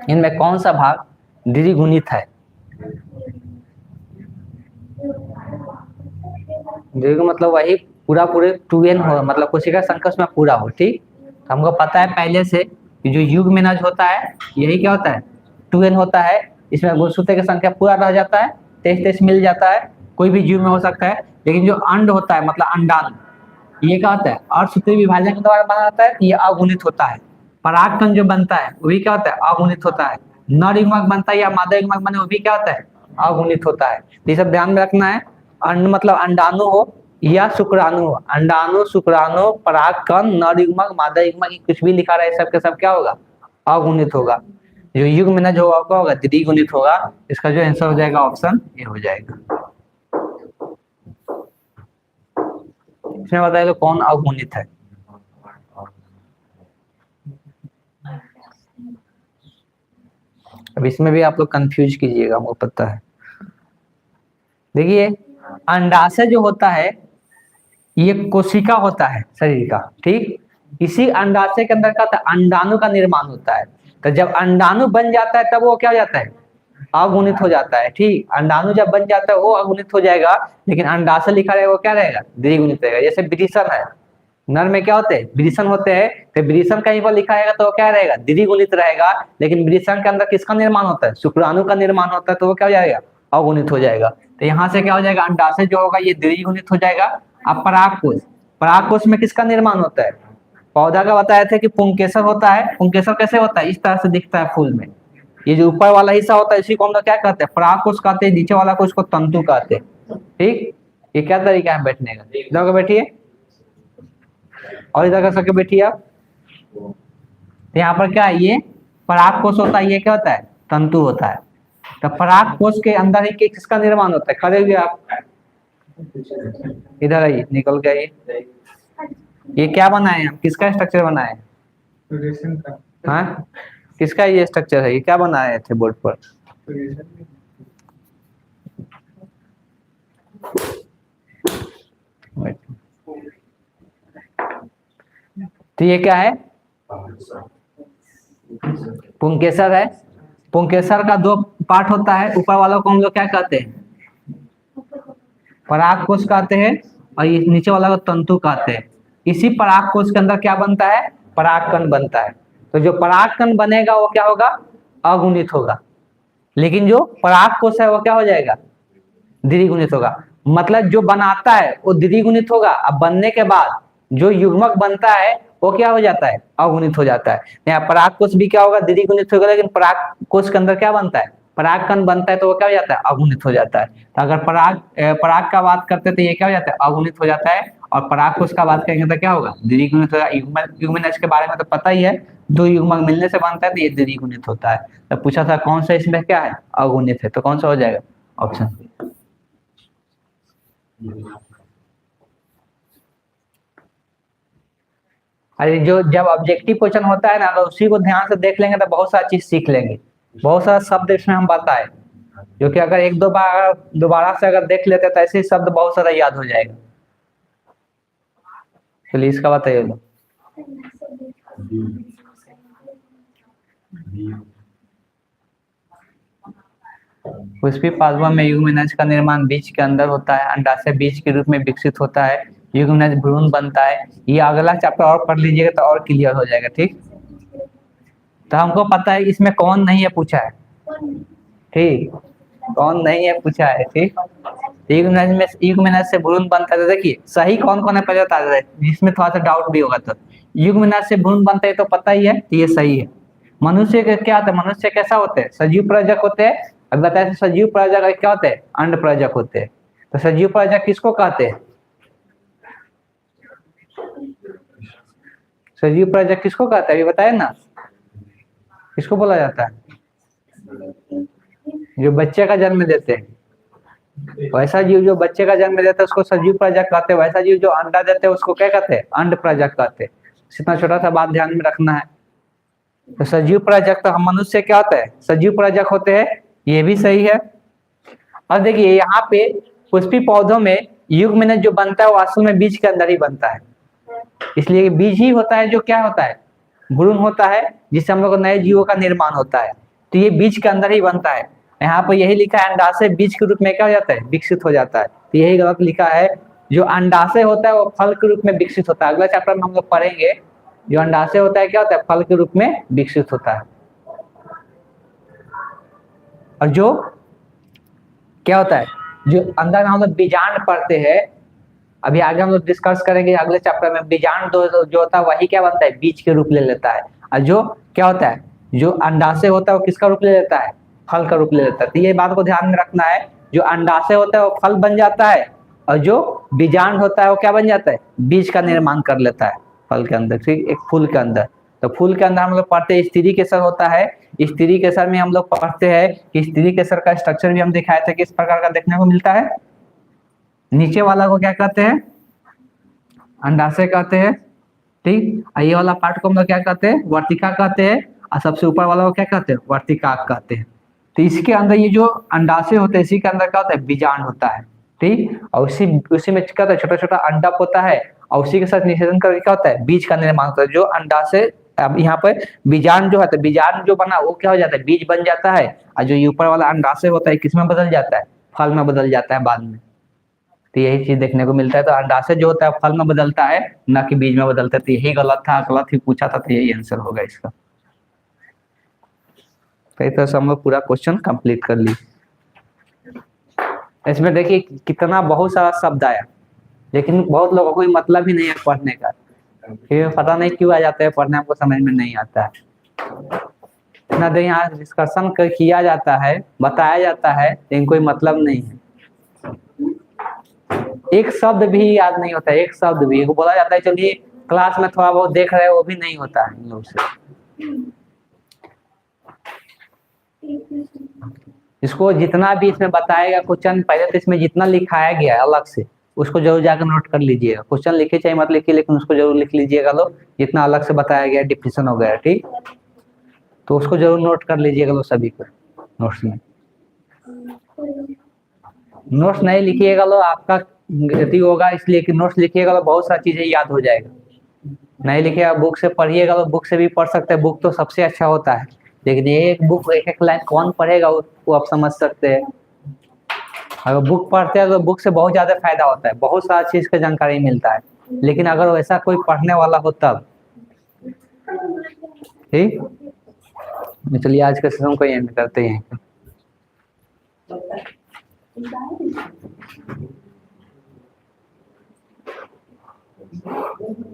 इनमें कौन सा भाग द्विगुणित है, द्विगुण मतलब वही पूरे 2n हो, मतलब कोशिका संख्या में पूरा हो। ठीक, तो हमको पता है पहले से कि जो युग्मनज होता है यही क्या होता है, 2n होता है, इसमें गुणसूत्र की संख्या पूरा रह जाता है, 23 मिल जाता है, कोई भी जीव में हो सकता है। लेकिन जो अंड होता है मतलब अंडाणु, ये क्या होता है, अर्धसूत्रीय विभाजन के द्वारा बना जाता है, ये अगुणित होता है। परागकण जो बनता है वो भी क्या होता है, अगुणित होता है। नर युग्मक बनता है या मादा युग्मक बने वो भी क्या होता है, अगुणित होता है। ये सब ध्यान में रखना है। अंड मतलब अंडाणु हो या शुक्राणु हो, अंडाणु, शुक्राणु, परागकण, नर युग्मक, मादा युग्मक, कुछ भी लिखा रहा है सब के सब क्या होगा, अगुणित होगा। जो युग्मनज होगा क्या होगा, द्विगुणित होगा। इसका जो आंसर हो जाएगा ऑप्शन ए हो जाएगा। इसमें बताइए कौन अगुणित है, अब इसमें भी आप लोग कंफ्यूज कीजिएगा, मुझे पता है। देखिए अंडाशय जो होता है ये कोशिका होता है शरीर का। ठीक, इसी अंडाशय के अंदर क्या होता है, अंडाणु का निर्माण होता है। तो जब अंडाणु बन जाता है तब वो क्या हो जाता है, अगुणित हो जाता है। ठीक, अंडाणु जब बन जाता है वो अगुणित हो जाएगा, लेकिन अंडाशय लिखा रहेगा वो क्या रहेगा, द्विगुणित रहेगा। जैसे विषम है, नर में क्या होते हैं, विषम होते हैं, तो विषम कहीं पर लिखा रहेगा तो वो क्या रहेगा, द्विगुणित रहेगा। लेकिन विषम के अंदर किसका निर्माण होता है, शुक्राणु का निर्माण होता है, तो वो क्या हो जाएगा, अगुणित हो जाएगा। तो यहाँ से क्या हो जाएगा, अंडाशय जो होगा ये द्विगुणित हो जाएगा। अब परागकोश, परागकोश में किसका निर्माण होता है, पौधा का बताए थे कि पुंकेसर होता है। पुंकेसर कैसे होता है, इस तरह से दिखता है फूल में। ये जो ऊपर वाला हिस्सा होता है इसी को हम लोग क्या कहते हैं, परागकोश कहते हैं। नीचे वाला कोश को तंतु कहते हैं। ठीक, ये क्या तरीका है बैठने का, इधर बैठिए और इधर कर सके बैठिए आप। तो यहाँ पर क्या है, ये परागकोश होता है, ये क्या होता है, तंतु होता है। तो परागकोश के अंदर ही किसका निर्माण होता है, खड़े हुए आप, इधर आइए, निकल गए। ये क्या बनाए हम, किसका स्ट्रक्चर बनाए, रेशन का। हाँ किसका ये स्ट्रक्चर है, ये क्या बनाए थे बोर्ड पर, तो ये क्या है, पुंकेसर है। पुंकेसर का दो पार्ट होता है, ऊपर वालों को हम लोग क्या कहते हैं, परागकोश कहते हैं, और ये नीचे वाला को तंतु कहते हैं। इसी परागकोश के अंदर क्या बनता है, परागकण बनता है। तो जो परागकण बनेगा वो क्या होगा, अगुणित होगा। लेकिन जो परागकोश है वो क्या हो जाएगा, द्विगुणित होगा। मतलब जो बनाता है वो द्विगुणित होगा, अब बनने के बाद जो युग्मक बनता है वो क्या हो जाता है, अगुणित हो जाता है। यहाँ परागकोश भी क्या होगा, द्विगुणित होगा। लेकिन परागकोश के अंदर क्या बनता है, परागकण बनता है, तो वो क्या हो जाता है, अगुणित हो जाता है। तो अगर पराग का बात करते तो ये क्या हो जाता है, अगुणित हो जाता है। और परागकोश का बात करेंगे तो क्या होगा, द्विगुणित होगा। युग्मनज के बारे में तो पता ही है, दो युग्मक मिलने से बनता है तो ये द्विगुणित होता है। तो पूछा था कौन सा इसमें क्या है, अगुणित है, तो कौन सा हो जाएगा, ऑप्शन। अरे जो जब ऑब्जेक्टिव क्वेश्चन होता है ना, तो उसी को ध्यान से देख लेंगे तो बहुत सारा चीज सीख लेंगे। बहुत सारा शब्द इसमें हम बताए, जो कि अगर एक दो बार दोबारा से अगर देख लेते तो ऐसे शब्द बहुत सारा याद हो जाएगा। चलिए इसका बताइए लो। पुष्पी पादप में युग्मनज का निर्माण बीज के अंदर होता है, अंडाशय बीज के रूप में विकसित होता है, युग्मनज भ्रूण बनता है। ये अगला चैप्टर और पढ़ लीजिएगा तो और क्लियर हो जाएगा। ठीक, तो हमको पता है इसमें कौन नहीं है पूछा है, ठीक, कौन नहीं है पूछा है। ठीक, युग्मनज से भ्रूण बनता है। देखिए सही कौन कौन है पहले बता दे, जिसमें थोड़ा सा डाउट भी होगा। तो युग्मनज से भ्रूण बनता है तो पता ही है, ये सही है। मनुष्य के क्या होता है, मनुष्य कैसा होते हैं, सजीव प्रजक होते हैं। अब बताए सजीव प्रजक क्या होते हैं, अंड प्रजक होते हैं। तो सजीव प्रजक किसको कहते हैं, सजीव प्रजक किसको कहते हैं, अभी बताए ना, किसको बोला जाता है, जो बच्चे का जन्म देते हैं। वैसा जीव जो बच्चे का जन्म देता है उसको सजीव प्रजक कहते हैं। वैसा जीव जो अंडा देते हैं उसको क्या कहते हैं, अंड प्रजक कहते हैं। इतना छोटा सा बात ध्यान में रखना है। तो सजीव प्रजक तो हम मनुष्य क्या होता है, सजीव प्रजक होते हैं, ये भी सही है। और देखिए यहाँ पे पुष्पी पौधों में युग्मनज जो बनता है वो असल में बीज के अंदर ही बनता है। इसलिए बीज ही होता है जो क्या होता है, भ्रूण होता है, जिससे हम लोग को नए जीवों का निर्माण होता है। तो ये बीज के अंदर ही बनता है। यहाँ पर यही लिखा है अंडाशय बीज के रूप में क्या हो जाता है, विकसित हो जाता है। तो यही गलत लिखा है। जो अंडाशय होता है वो फल के रूप में विकसित होता है। अगला चैप्टर में हम लोग पढ़ेंगे जो अंडाशय होता है क्या होता है, फल के रूप में विकसित होता है। और जो क्या होता है, जो अंदर हम लोग बीजांड पढ़ते हैं, अभी आगे हम लोग डिस्कस करेंगे अगले चैप्टर में। बीजांड जो होता है वही क्या बनता है, बीज के रूप ले लेता है। और जो क्या होता है, जो अंडाशय होता है वो किसका रूप ले लेता है, फल का रूप ले लेता है। तो ये बात को ध्यान में रखना है, जो अंडाशय होता है वो फल बन जाता है, और जो बीजांड होता है वो क्या बन जाता है, बीज का निर्माण कर लेता है फल के अंदर, ठीक, एक फूल के अंदर। तो फूल के अंदर हम लोग पढ़ते हैं स्त्री केसर होता है। स्त्री केसर में हम लोग पढ़ते हैं कि स्त्री केसर का स्ट्रक्चर भी हम दिखाए थे किस प्रकार का देखने को मिलता है। नीचे वाला को क्या कहते हैं, अंडाशय कहते हैं, ठीक। ये वाला पार्ट को हम लोग क्या कहते हैं, वर्तिका कहते हैं। और सबसे ऊपर वाला को क्या कहते हैं, वर्तिकाक कहते हैं। तो इसके अंदर ये जो अंडाशय होता है इसी के अंदर क्या होता है, बीजांड होता है, ठीक। और उसी में क्या होता है, छोटा छोटा अंडक होता है, और उसी के साथ निषेचन करके क्या होता है, बीज का निर्माण होता है। जो अंडाशय अब यहाँ पर बीजांड जो है, तो बीजांड जो बना वो क्या हो जाता है, बीज बन जाता है, और जो ये ऊपर वाला अंडाशय होता है किसमें बदल जाता है, फल में बदल जाता है बाद में। तो यही चीज देखने को मिलता है, तो अंडाशय जो होता है फल में बदलता है, ना कि बीज में बदलता है। तो यही गलत था, गलत ही पूछा था, तो यही आंसर होगा इसका। तो इस तरह से हम लोग पूरा क्वेश्चन कंप्लीट कर ली। इसमें देखिए कितना बहुत सारा शब्द आया, लेकिन बहुत लोगों को मतलब ही नहीं है पढ़ने का, फिर पता नहीं क्यों आ जाते हैं पढ़ने, हमको समझ में नहीं आता है। इतना देर यहाँ डिस्कशन किया जाता है, बताया जाता है, लेकिन कोई मतलब नहीं है। एक शब्द भी याद नहीं होता है, एक शब्द भी। वो बोला जाता है चलिए क्लास में थोड़ा बहुत देख रहे हैं, वो भी नहीं होता है इन लोग से। इसको जितना भी इसमें बताएगा क्वेश्चन, पहले तो इसमें जितना लिखाया गया है अलग से, उसको जरूर जाकर नोट कर लीजिएगा। क्वेश्चन लिखे चाहे मत लिखिए, लेकिन उसको जरूर लिख लीजिएगा लो, जितना अलग से बताया गया, डिफिनेशन हो गया, ठीक। तो उसको जरूर नोट कर लीजिएगा लो सभी को नोट्स में। नोट्स नहीं लिखिएगा लो आपका गति होगा, इसलिए कि नोट्स लिखिएगा तो बहुत सारी चीजें याद हो जाएगा। नहीं लिखिएगा बुक से पढ़िएगा तो बुक से भी पढ़ सकते हैं, बुक तो सबसे अच्छा होता है, लेकिन एक बुक एक एक लाइन कौन पढ़ेगा वो आप समझ सकते हैं। अगर बुक पढ़ते हैं तो बुक से बहुत ज्यादा फायदा होता है, बहुत सारा चीज का जानकारी मिलता है, लेकिन अगर वैसा कोई पढ़ने वाला हो तब। ठीक, चलिए आज के सेशन को एंड करते हैं।